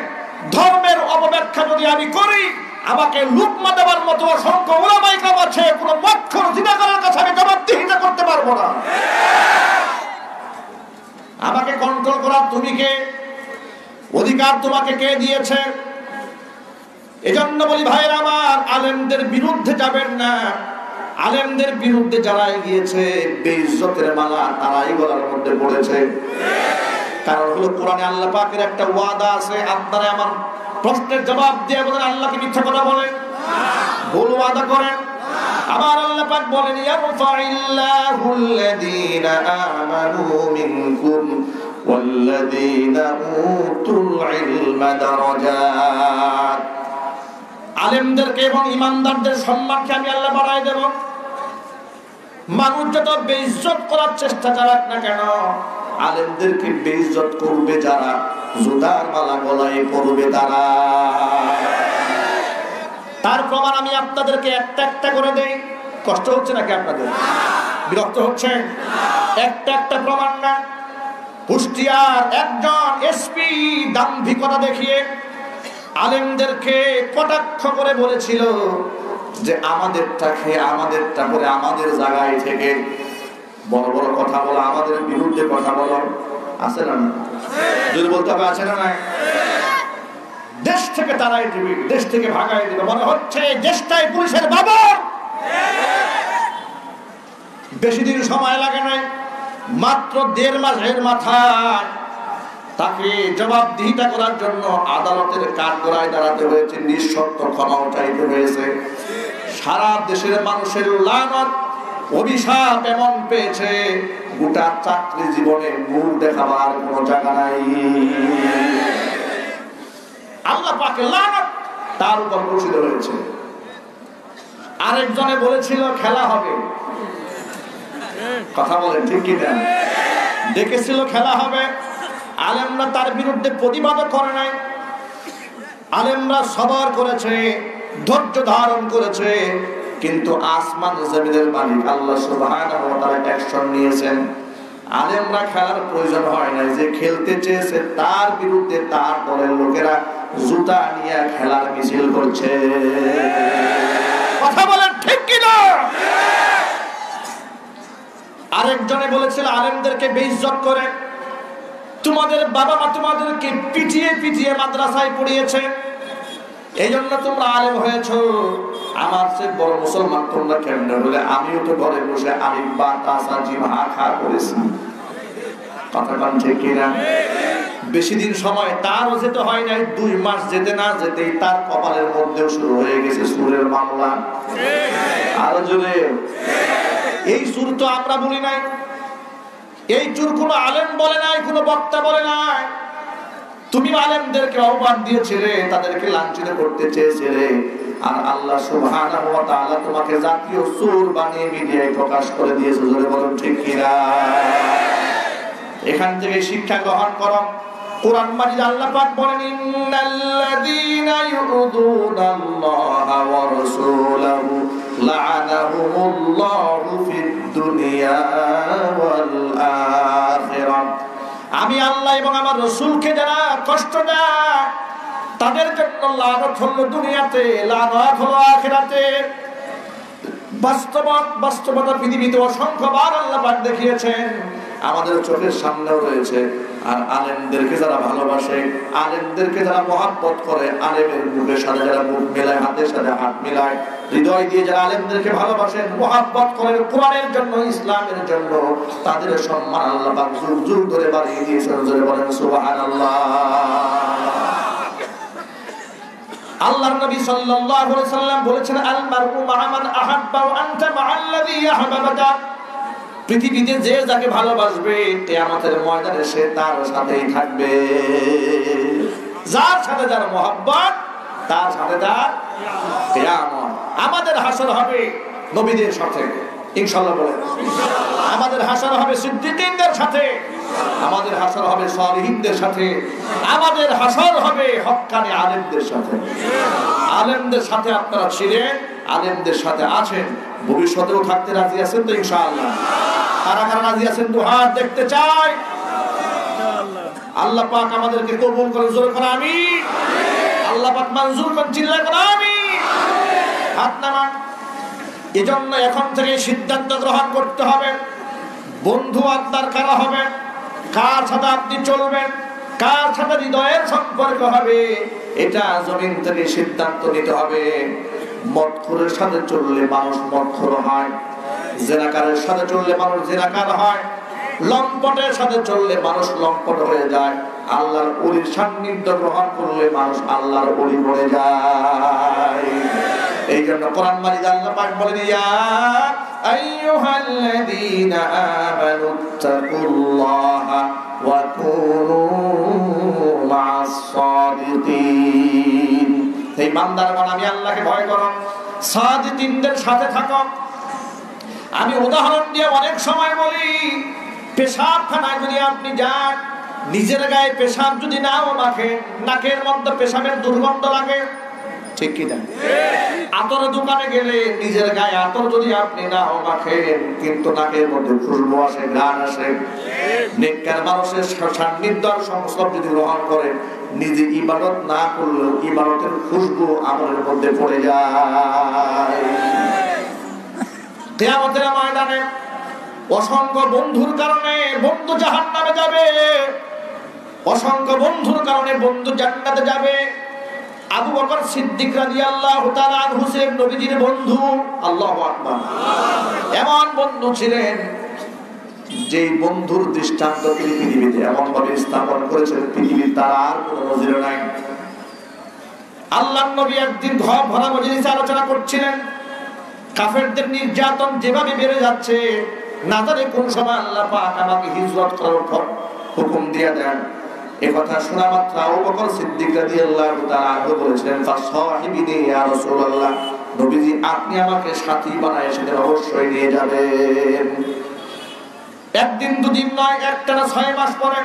S1: ধর্মের অপব্যাখ্যা যদি আমি করি, আমাকে লুকমা দেওয়ার মতো অসংখ্য উলামায়ে কেরাম আছে, কোনো মক্ষর জিনাগারের কাছে আমি জবাবদিহিতা করতে পারবো না। আমাকে কন্ট্রোল করার তুমি কে? অধিকার তোমাকে কে দিয়েছে? এজন্য বলি ভাইরা আমার, আলেমদের বিরুদ্ধে যাবেন না। আলেমদের বিরুদ্ধে যারা গিয়েছে, বেইজ্জতের মালা তারাই গলার মধ্যে পড়েছে। কারণ হলো কোরআনে আল্লাহ পাকের একটা ওয়াদা আছে। আপনারা আমার প্রশ্নের জবাব দিয়ে বলেন আল্লাহ কি মিথ্যা কথা বলেন? ভুল ওয়াদা করেন? আবার আল্লাহ পাক বলেন, ইয়ারফাইল্লাহুল্লাযীনা আমানু মিনকুম ওয়াল্লাযীনা উতুল ইলমা দারাজাত। আলেমদেরকে এবং ঈমানদারদের সম্মানকে আমি আল্লাহ বাড়ায় দেব। মানুষ যত বেইজ্জত করার চেষ্টা চালাক না কেন, আলেমদেরকে বেইজ্জত করবে যারা, জুতার মালা গলায় পরবে তারা। তার প্রমাণ আমি আপনাদেরকে একটা একটা করে দেই। কষ্ট হচ্ছে নাকি আপনাদের? বিরক্ত হচ্ছে? একটা একটা প্রমাণ না। কুষ্টিয়ার একজন এসপি দাম্ভিকতা দেখিয়ে আলেমদেরকে কটাক্ষ করে বলেছিল যে আমাদেরটা খেয়ে আমাদেরটা করে আমাদের জায়গায় থেকে বড় বড় কথা বলো, আমাদের বিরুদ্ধে কথা বলো। আছে না? যদি বলতে হবে আছে না? নাই? দেশ থেকে তারাই দিবে, দেশ থেকে ভাগাই দিবে। মনে হচ্ছে দেশটাই পুলিশের বাবা। বেশি দিন সময় লাগে নাই, মাত্র 1.5 মাসের মাথায় তাকে জবাবদিহিতা করার জন্য আদালতের কাঠগড়ায় দাঁড়াতে হয়েছে, নিঃশর্ত ক্ষমাও চাইতে হয়েছে। সারা দেশের মানুষের লানত অভিশাপ এমন পেয়েছে, গোটা চাকরি জীবনে মুখ দেখাবার কোনো জায়গা নাই। আল্লাহ পাকের লানত তার উপর বর্ষিত হয়েছে। আরেকজনে বলেছিল খেলা হবে, কথা বলেন ঠিক কি না? ডেকেছিল খেলা হবে, আলেমরা তার বিরুদ্ধে প্রতিবাদ করে নাই। আলেমরা সবর করেছে, ধৈর্য ধারণ করেছে, কিন্তু আসমান জমিনের মালিক আল্লাহ সুবহানাহু ওয়া তাআলা অ্যাকশন নিয়েছেন। আলেমরা খেলার প্রয়োজন হয় না, যে খেলতে চেয়েছে তার বিরুদ্ধে তার দলের লোকেরা জুতা নিয়ে খেলার মিছিল করছে। কথা বলেন ঠিক কি না? আরেকজনে বলেছিল আলেমদেরকে বেইজ্জত করে, তোমাদের বাবা মা তোমাদেরকে পিটিয়ে পিটিয়ে মাদ্রাসায় পড়িয়েছে, এই জন্য তোমরা আলেম হয়েছো। আমার চেয়ে বড় মুসলমান তোমরা কেমনে হলে? আমিও তো ঘরে বসে আলিম বা তাসা জিম হা খা করেছি। কথা কান ঠিক কিনা? বেশি দিন সময় তারও যেতে হয় নাই, 2 মাস যেতে না যেতেই তার কপালের মধ্যেও শুরু হয়ে গেছে সুরের মামলা। আরো জোরে। এই সুর তো আমরা বলি নাই, এই চুর কোনো আলেম বলে নাই, কোনো বক্তা বলে নাই। তুমি আলেমদেরকে আহ্বান দিয়েছিলে, তাদেরকে লাঞ্ছিত করতে চেয়েছিলে, আর আল্লাহ সুবহানাহু ওয়া তাআলা তোমাকে জাতীয় সুর বানিয়ে মিডিয়ায় প্রকাশ করে দিয়েছে। জোরে বলুন ঠিক কিনা? এখান থেকে শিক্ষা গ্রহণ করো। কোরআন মাজিদে আল্লাহ পাক বলেন, ইন্নাল্লাযীনা ইউযুনাল্লাহা ওয়া রাসূলাহু লা'আনাহুমুল্লাহু ফিদ দুনিয়া ওয়াল আখিরাহ। আমি আল্লাহ এবং আমার রাসূলকে যারা কষ্ট দেয় তাদের জন্য লানত হলো দুনিয়াতে, লানত হলো আখিরাতে। বাস্তবতা পৃথিবীতে অসংখ্যবার আল্লাহ পাক দেখিয়েছেন, আমাদের চোখের সামনেও রয়েছে। আর আলেমদেরকে যারা ভালোবাসে, আলেমদেরকে যারা মহব্বত করে, আলেমের মুখের সাথে যারা মুখ মেলায়, হাতের সাথে হাত মিলায়, হৃদয় দিয়ে যারা আলেমদেরকে ভালোবাসেন, মহব্বত করেন কোরআনের জন্য, ইসলামের জন্য, তাদের সম্মান আল্লাহ পাক যুগ যুগ ধরে বাড়িয়ে দিয়েছেন। জোরে বলেন সুবহানাল্লাহ। আল্লাহর নবী সাল্লাল্লাহু আলাইহি সাল্লাম বলেছেন, আল মারউ মা মান আহাব্বা ওয়া আনতা মা'আল্লাযী আহবাবাকা। পৃথিবীতে যে যাকে ভালোবাসবে, কিয়ামতের ময়দানে সে তার সাথেই থাকবে। যার সাথে যার মহব্বত, তার সাথে তার কিয়ামত। আমাদের হাসর হবে নবীদের সাথে, ইনশাআল্লাহ বলেন ইনশাআল্লাহ। আমাদের হাসর হবে সিদ্দিকীনদের সাথে, আমাদের হাসর হবে সালিহিনদের সাথে, আমাদের হাসর হবে হক্কানি আলেমদের সাথে। আলেমদের সাথে আপনারা ছিলেন, আলেমদের সাথে আছেন, ভবিষ্যতেও থাকতে রাজি আছেন তো ইনশাআল্লাহ? কারা কারা রাজি আছেন? তো হাত দেখতে চাই। আল্লাহ পাক আমাদেরকে কবুল করে, জোরে করে আমিন। আল্লাহ পাক মঞ্জুর করেন, চিল্লায় করে আমিন। হাত নামান। এজন্য এখন থেকে সিদ্ধান্ত গ্রহণ করতে হবে, বন্ধু আপনার কারা হবে, কার সাথে আপনি চলবেন, কার সাথে হৃদয়ের সম্পর্ক হবে, এটা জমিন থেকে সিদ্ধান্ত নিতে হবে। মদখোরের সাথে চললে মানুষ মদখোর হয়, জেনাকারের সাথে চললে মানুষ জেনাকার হয়, লম্পটের সাথে চললে মানুষ লম্পট হয়ে যায়, আল্লাহর ওলির সান্নিধ্য গ্রহণ করলে মানুষ আল্লাহর ওলি হয়ে যায়। এই জন্য কোরআন মাজিদে আল্লাহ পাক বলেন, ইয়া আইয়ুহাল্লাযীনা আমানুত্তাকুল্লাহা ওয়া কুনু মা'আস সাদিকিন। এই বান্দারগণ, আমি আল্লাহকে ভয় করো, সাদিকিনদের সাথে থাকো। আমি উদাহরণ দিয়ে অনেক সময় বলি, পেশাবখানায় যদি আপনি যান, নিজের গায়ে পেশাব যদি নাও মাখেন, নাকের মধ্যে পেশাবের দুর্গন্ধ লাগে, ঠিক কি না? আতর দোকানে গেলে নিজের গায়ে আতর যদি আপনি নাও মাখেন, কিন্তু নাকের মধ্যে খুশবু আসে, ঘ্রাণ আসে। নেককার মানুষের সান্নিধ্য আর সংস্রব যদি গ্রহণ করেন, নিজে ইবাদত না করলেও ইবাদতের খুশবু আমলের মধ্যে পড়ে যায়। কিয়ামতের ময়দানে অসংখ্য বন্ধুর কারণে বন্ধু জাহান্নামে যাবে, অসংখ্য বন্ধুর কারণে বন্ধু জান্নাতে যাবে। আবু বকর সিদ্দিক রাদিয়াল্লাহু তাআলা আনহু ছিলেন নবীজির বন্ধু। আল্লাহু আকবার। এমন বন্ধু ছিলেন যে বন্ধুর দৃষ্টান্ত তিনি পৃথিবীতে এমন ভাবে স্থাপন করেছেন, পৃথিবীর তার আর কোনো নজির নাই। আল্লাহর নবী একদিন ঘর ভরা মজলিসে আলোচনা করছিলেন, কাফেরদের নির্যাতন যেভাবে বেড়ে যাচ্ছে, না জানি কোন সময় আল্লাহ পাক আমাকে হিজরত করার হুকুম দিয়ে দেন। এই কথা শোনা মাত্র আবু বকর সিদ্দিক রাদিয়াল্লাহু তাআলা আনহু বলেছিলেন, ফাসাহিবিনি ইয়া রাসূলুল্লাহ, নবীজি আপনি আমাকে সাথী বানায় সেদিন অবশ্যই নিয়ে যাবেন। একদিন দুদিন নয়, একটানা 6 মাস পরে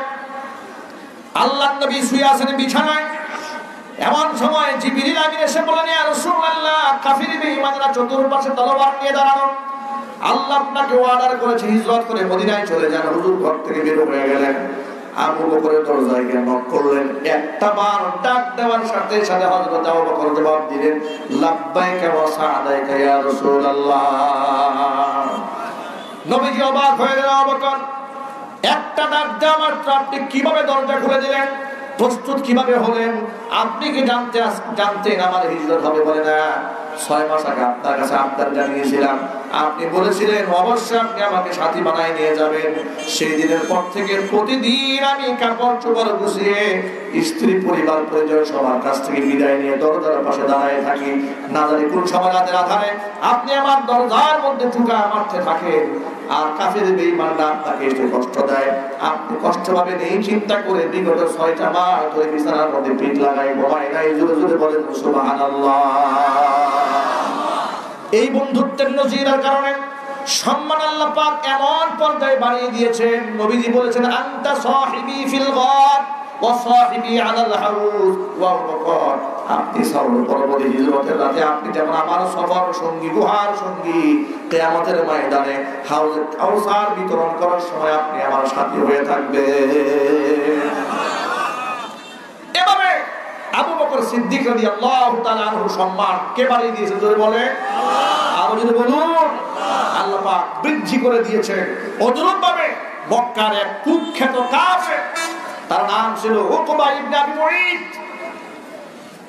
S1: আল্লাহর নবী শুয়ে আছেন বিছানায়। এমন সময় জিবরিল আমিন এসে বলেন, ইয়া রাসূলুল্লাহ, কাফির বেঈমানরা চতুর্পাশে তলোয়ার নিয়ে দাঁড়ানো, আল্লাহ আপনাকে অর্ডার করেছে হিজরত করে মদিনায় চলে যান। হুজুর ঘর থেকে বের হয়ে গেলেন। আবু বকরের দরজায় গিয়ে নক করলেন। একটা বার ডাক দেওয়ার সাথে সাথে হযরত আবু বকর জবাব দিলেন, লাব্বাইকা ওয়া সা'দাইকা ইয়া রাসূলুল্লাহ। নবীজি অবাক হয়ে গেলেন, আবু বকর একটা ডাক দেওয়া মাত্র আপনি কিভাবে দরজা খুলে দিলেন, প্রস্তুত কিভাবে হলেন? আপনি কি জানতেন আমার হিজরত হবে? বলে না, 6 মাস আগে আপনার কাছে আবদার জানিয়েছিলাম, আপনি বলেছিলেন অবশ্যই আপনি আমাকে সাথী বানায় নিয়ে যাবেন। সেই দিনের পর থেকে প্রতিদিন আমি কাপড় চোপড় গুছিয়ে স্ত্রী পরিবার পরিজন সবার কাছ থেকে বিদায় নিয়ে দরজার পাশে দাঁড়ায় থাকি। না জানি কোন সময় রাতের আধারে আপনি আমার দরজার মধ্যে ঠুকা মারতে থাকেন, আর কাফের বেঈমানরা আপনাকে এসে কষ্ট দেয়, আপনি কষ্ট পাবেন এই চিন্তা করে বিগত 6টা মাস ধরে বিছানার মধ্যে পিঠ লাগাই ঘুমায় নাই। জোরে জোরে বলেন সুবহানাল্লাহ। এই বন্ধুত্বের নজিরের কারণে সম্মান আল্লাহ পাক এমন পর্যায়ে বাড়িয়ে দিয়েছেন, নবীজি বলেছেন, আনতা সাহিবী ফিল গার ওয়া সাহিবী আলাল হাউজ ওয়া বকর। আপনি সফর পরবর্তী হিজরতের রাতে আপনি যেমন আমার সফর সঙ্গী, গুহার সঙ্গী, কিয়ামতের ময়দানে হাউজে কাউসার বিতরণ করার সময় আপনি আমার সাথী হয়ে থাকবেন। এভাবে আবু বকর সিদ্দিক রাদিয়াল্লাহু তাআলা আনহু সম্মান কে বাড়িয়ে দিয়েছে? জোরে বলে আল্লাহ। আর যদি বলুন, আল্লাহ পাক বৃদ্ধি করে দিয়েছে। অনুরূপ ভাবে মক্কার এক কুখ্যাত কাফের, তার নাম ছিল উকবা ইবনে আবি মুঈত।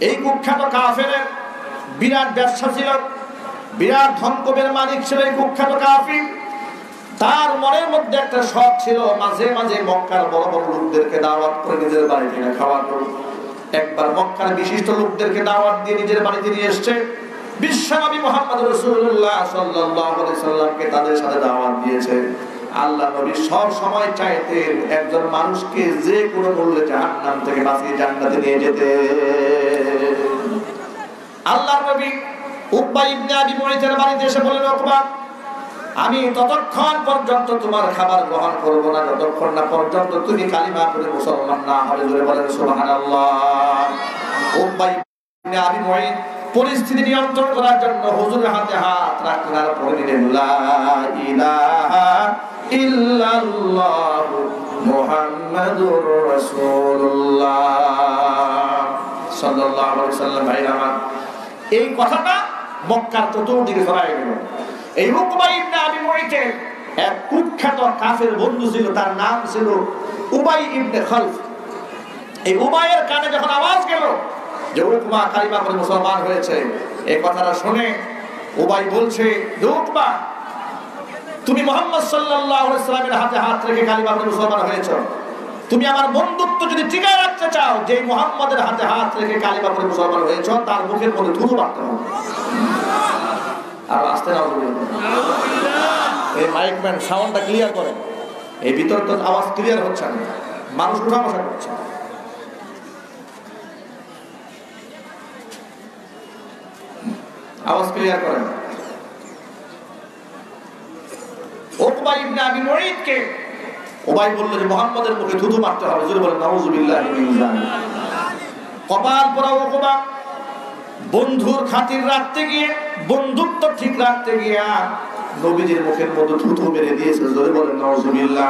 S1: এই কুখ্যাত কাফেরের বিরাট ব্যবসা ছিল, বিরাট ধনকবের মালিক ছিল এই কুখ্যাত কাফির। তার মনের মধ্যে একটা শখ ছিল, মাঝে মাঝে মক্কার বড় বড় লোকদেরকে দাওয়াত করে নিজের বাড়িতে খাওয়াতো। একবার মক্কার বিশিষ্ট লোকদেরকে দাওয়াত দিয়ে নিজের বাড়িতে নিয়ে এসেছে। বিশ্বনবী মুহাম্মদ রাসূলুল্লাহ সাল্লাল্লাহু আলাইহি সাল্লামকে তাদের সাথে দাওয়াত দিয়েছে। আল্লাহ নবী সব সময় চাইতেন একজন মানুষকে যে কোনো মূল্যে জাহান্নাম থেকে বাঁচিয়ে জান্নাতে নিয়ে যেতে। আল্লাহর নবী উকবা ইবনে আবি মুঈতের বাড়িতে এসে বললেন, উকবা, আমি ততক্ষণ পর্যন্ত তোমার খাবার গ্রহণ করব না যতক্ষণ না পর্যন্ত তুমি কালিমা পড়ে মুসলমান না হবে। জোরে বলেন সুবহানাল্লাহ। উকবা ইবনে আবি মুঈত পরিস্থিতি নিয়ন্ত্রণ করার জন্য হুজুরের হাতে হাত রাখলেন আর পড়ে দিলেন, লা ইলাহা ইল্লাল্লাহ মুহাম্মাদুর রাসূলুল্লাহ সাল্লাল্লাহু আলাইহি ওয়াসাল্লাম। ভাইরা আমার, এই কথাটা মক্কার চতুর্দিকে ছড়ায় গেল। এই উকবা ইবনে আবি মুঈতের এক কুখ্যাত কাফের বন্ধু ছিল, তার নাম ছিল উবাই ইবনে খালফ। এই উবাইয়ের কানে যখন আওয়াজ গেল যে উকবা কালিমা পড়ে মুসলমান হয়েছে, এই কথাটা শুনে উবাই বলছে, উকবা, তুমি মুহাম্মদ সাল্লাল্লাহু আলাইহি ওয়াসাল্লামের হাতে হাত রেখে কালিমা পড়ে মুসলমান হয়েছো, তুমি আমার বন্ধুত্ব যদি টিকায় রাখতে চাও, যে মুহাম্মাদের হাতে হাত রেখে কালিমা পড়ে মুসলমান হয়েছো, তার মুখের মধ্যে থুতু মারতে হবে। আর আস্তে নাও, এই মাইকম্যান সাউন্ডটা ক্লিয়ার করেন, এই ভিতর তো আওয়াজ ক্লিয়ার হচ্ছে না। মানুষ উঠা বসা করছে। আওয়াজ ক্লিয়ার করেন। উকবা ইবনে আবি মুঈতকে উবাই বলল যে মুহাম্মাদের মুখে থুতু মারতে হবে। জোরে বলেন নাউযুবিল্লাহি মিন যালিক। কপাল পোড়া উকবা বন্ধুর খাতির রাখতে গিয়ে, বন্ধুত্ব ঠিক রাখতে গিয়া নবীজির মুখের মধ্যে থুতু মেরে দিয়েছে। জোরে বলেন নাউযুবিল্লাহ।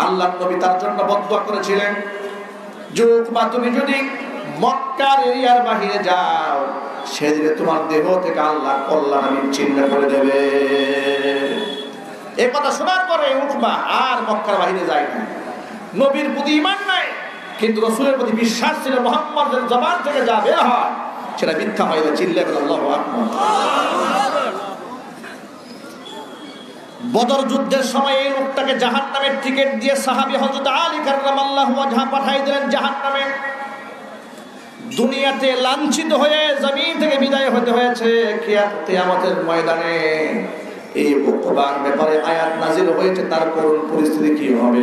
S1: আল্লাহর নবী তার জন্য বদদুয়া করেছিলেন যে উকবা তুমি যদি মক্কার এরিয়ার বাহিরে যাও, সেদিনে তোমার দেহ থেকে আল্লাহ কল্যাণ বিচ্ছিন্ন করে দেবে। এই কথা শোনার পরে উকবা আর মক্কার বাহিরে যায় না। নবীর প্রতি ঈমান নাই, কিন্তু রাসূলের প্রতি বিশ্বাস ছিল। মুহাম্মাদের জবান থেকে যা বের হয় সেটা মিথ্যা হয় না। চিল্লায়ে বলেন আল্লাহু আকবার। বদর যুদ্ধের সময় এই লোকটাকে জাহান্নামের টিকিট দিয়ে সাহাবী হযরত আলী কাররামাল্লাহু ওয়াজহা পাঠিয়ে দিলেন জাহান্নামে। দুনিয়াতে লাঞ্ছিত হয়ে জমিন থেকে বিদায় হতে হয়েছে। কিয়ামতের ময়দানে এই উকবার ব্যাপারে আয়াত নাযিল হয়েছে, তার করুণ পরিস্থিতি কি হবে।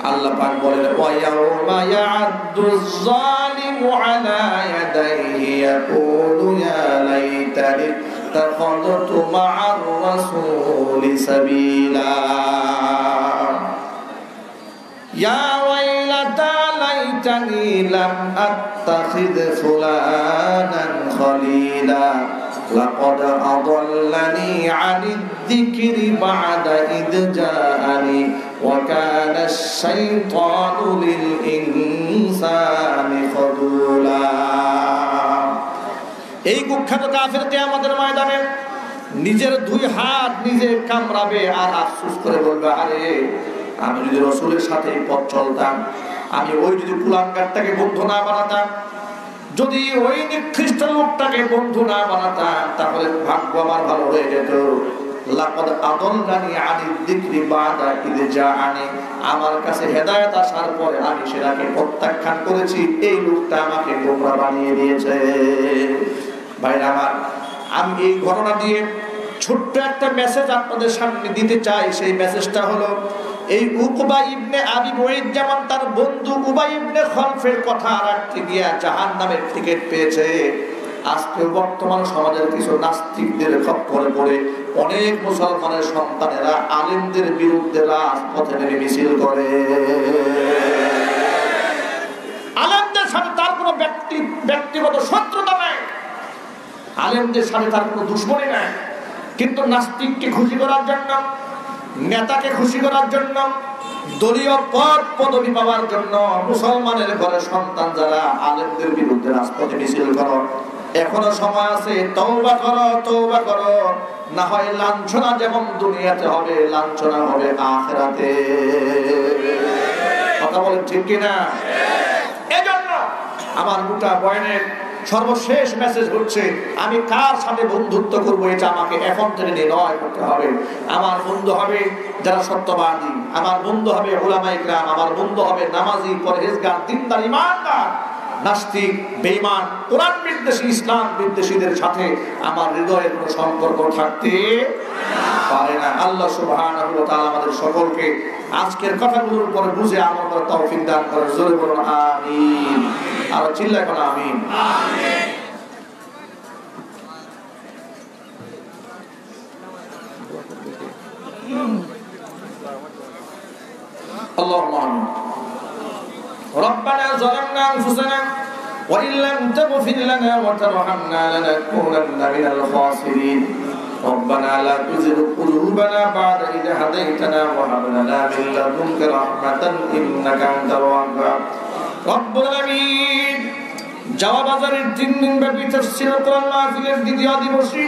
S1: আল্লাহ পাক বলেন ওয়া ইয়াউমা ইয়া'আদ্দুয যালিমু আলা ইয়াদাইহি ইয়াকুলু ইয়া লাইতানি তাখাযতু মা'আর রাসূলি সাবিলা ইয়া ওয়াইলাতা লাইতানি লাম আত্তাখিয ফুলানান খলিলা লাকাদ আদাল্লানি আনিদ যিকরি বা'দা ইয জাআনি ওয়া কানা আশ-শাইতানু লিল ইনসানি খাযুলা। এই কুখ্যাত কাফের কিয়ামতের ময়দানে নিজের দুই হাত নিজে কামড়াবে আর আফসোস করে বলবে, আরে আমি যদি রাসূলের সাথে পথ চলতাম, আমি ওই যদি কুলাঙ্গারটাকে বন্ধু না বানাতাম, যদি ওই নিকৃষ্ট লোকটাকে বন্ধু না বানাতাম, তাহলে ভাগ্য আমার ভালো হয়ে যেত। লাকাদ আদাল্লানি আনিদ যিকরি বা'দা ইয জাআনি, আমার কাছে হেদায়েত আসার পরে আমি সেটাকে প্রত্যাখ্যান করেছি। এই লোকটা আমাকে গোমরা বানিয়ে দিয়েছে। ভাইরা আমার, আমি এই ঘটনা দিয়ে ছোট্ট একটা মেসেজ আপনাদের সামনে দিতে চাই। সেই মেসেজটা হলো, এই উকবা ইবনে আবি মুঈত যেমন তার বন্ধু উবাই ইবনে খলফের কথা রাখতে গিয়া জাহান্নামের টিকিট পেয়েছে, আজকে বর্তমান সমাজের কিছু নাস্তিকদের খপ্পরে পড়ে অনেক মুসলমানের সন্তানেরা আলেমদের বিরুদ্ধে রাজপথে নেমে মিছিল করে। আলেমদের সাথে তার কোনো ব্যক্তিগত শত্রুতা নাই, আলেমদের সাথে তার কোনো দুশ্মনী নাই, কিন্তু নাস্তিককে খুশি করার জন্য, নেতাকে খুশি করার জন্য, দলীয় পদ পদবি পাওয়ার জন্য মুসলমানের ঘরে সন্তান যারা আলেমদের বিরুদ্ধে রাজপথে মিছিল করো, এখনো সময় আছে। তওবা করো, তওবা করো, না হয় লাঞ্ছনা যেমন দুনিয়াতে হবে, লাঞ্ছনা হবে আখিরাতে। কথা বলেন ঠিক কিনা? এজন্য আমার গোটা বয়ানের সর্বশেষ মেসেজ হচ্ছে, আমি কার সাথে বন্ধুত্ব করবো এটা আমাকে এখন থেকে নির্ণয় করতে হবে। আমার বন্ধু হবে যারা সত্যবাদী, আমার বন্ধু হবে উলামায়ে কিরাম, আমার বন্ধু হবে নামাজি, পরহেজগার, দিনদার, ঈমানদার। নাস্তিক, বেঈমান, কোরআন বিদ্বেষী, ইসলাম বিদ্বেষীদের সাথে আমার হৃদয়ের কোনো সম্পর্ক থাকতে পারে না। আল্লাহ সুবহানাহু ওয়া তাআলা আমাদের সকলকে আজকের কথাগুলোর উপরে বুঝে আমল করার তৌফিক দান করেন। জোরে বলুন আমিন। আর চিল্লায় বলুন আমিন। আমিন। اللهم آمين. ربنا ظلمنا أنفسنا وإن لم تغفر لنا وترحمنا لنكونن من الخاسرين. ربنا لا تزغ قلوبنا بعد إذ هديتنا وهب لنا من لدنك رحمة إنك أنت الوهاب. رب العالمين জওয়াব বাজারের 3 দিন ব্যাপী তাফসীর কোরআন মাহফিলের দ্বিতীয় দিবসে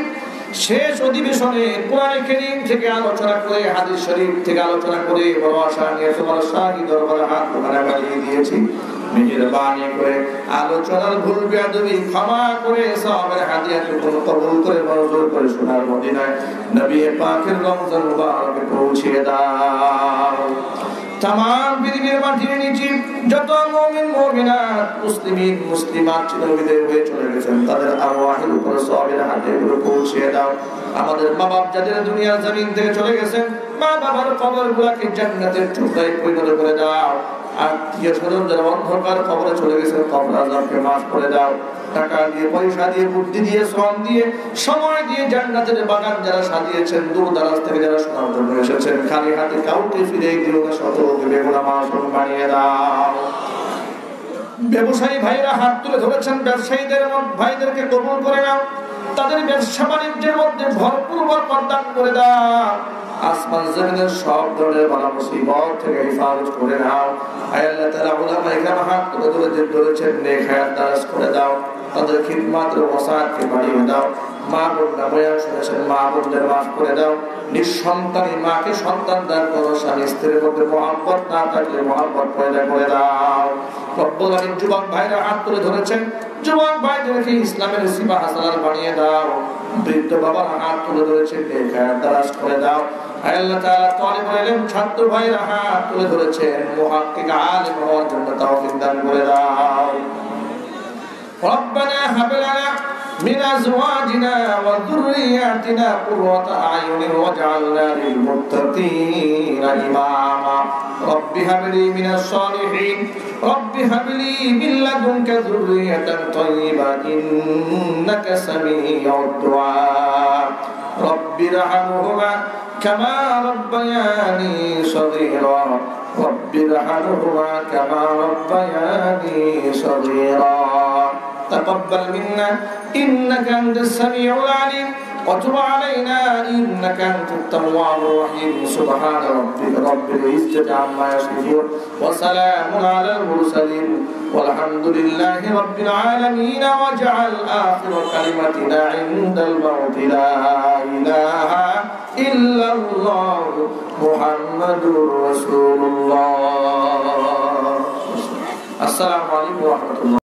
S1: শেষ অধিবেশনে কোরআন কারীম থেকে আলোচনা করে, হাদিস শরীফ থেকে আলোচনা করে বড় আশা নিয়ে তোমার শাহী দরবারে হাত বাড়িয়ে দিয়েছি। মেহেরবানি করে আলোচনার ভুল বেয়াদবি ক্ষমা করে সওয়াবের হাদিয়াটুকু কবুল করে মঞ্জুর করে সোনার মদিনায় নবী পাকের রমজান মুবারকে পৌঁছে দাও। तमाम पृथ्वी বাংলাদেশের মাটির নিচে যত মুমিন মুমিনাত মুসলিমিন মুসলিমাত চিরবিদায় হয়ে চলে গেছেন তাদের আরওয়াহের উপর সওয়াবের হাতে এগুলো পৌঁছে দাও। আমাদের মা বাপ যাদের দুনিয়ার জমিন থেকে চলে গেছেন মা বাবার কবরগুলোকে জান্নাতের টুকরায় পরিণত করে দাও। আত্মীয় স্বজন যারা অন্ধকার কবরে চলে গেছে কবর আযাবকে মাফ করে দাও। টাকা দিয়ে পয়সা দিয়ে বুদ্ধি দিয়ে শ্রম দিয়ে সময় দিয়ে জান্নাতের বাগান যারা সাজিয়েছেন দূর দারাজ থেকে যারা শোনার জন্য এসেছেন খালি হাতে কাউকে ফিরে দিও না, শতকে বেগুনা মাসুম বানিয়ে দাও। ব্যবসায়ী ভাইরা হাত তুলে ধরেছেন ব্যবসায়ীদের ভাইদেরকে কবুল করে নাও। তাদের ব্যবসা বাণিজ্যের মধ্যে ভরপুর বরকত দান করে দাও। আসমান জমিনের সব ধরনের বালা মুসিবত থেকে হেফাজত করে নাও। আয় আল্লাহ তাআলা উলামায়ে কেরাম হাত তুলে ধরেছেন নেক হায়াত দারাজ করে দাও। তাদের খিদমতের ওয়াসাতকে বাড়িয়ে দাও। মা বোনরা বয়ান শুনেছেন মা বোনদের মাফ করে দাও। নিঃসন্তানী মাকে সন্তান দান করো। স্বামী স্ত্রীর মধ্যে মহব্বত না থাকলে মহব্বত পয়দা করে দাও। রব্বুল আলামিন যুবক ভাইরা হাত তুলে ধরেছেন যুবক ভাইদেরকে ইসলামের সিপা হাসানার বানিয়ে দাও। বৃদ্ধ বাবার হাত তুলে ধরেছেন নেক হায়াত দারাজ করে দাও। আয় আল্লাহ তাআলা তালিবুল ইলম ছাত্র ভাইরা হাত তুলে ধরেছেন মুহাক্কিক আলিম হওয়ার জন্য তৌফিক দান করে দাও। ربنا هب لنا من أزواجنا وذرياتنا قرة أعين واجعلنا للمتقين إماما رب هب لي من الصالحين رب هب لي من لدنك ذرية طيبة إنك سميع الدعاء رب ارحمهما كما ربياني صغيرا رب ارحمهما كما ربياني صغيرا تقبل منا إنك أنت السميع العليم وتب علينا إنك أنت التواب الرحيم سبحان ربك رب العزة عما يصفون وسلام على المرسلين والحمد لله رب العالمين واجعل آخر كلمتنا عند الموت لا إله إلا الله محمد رسول الله. السلام عليكم ورحمة الله.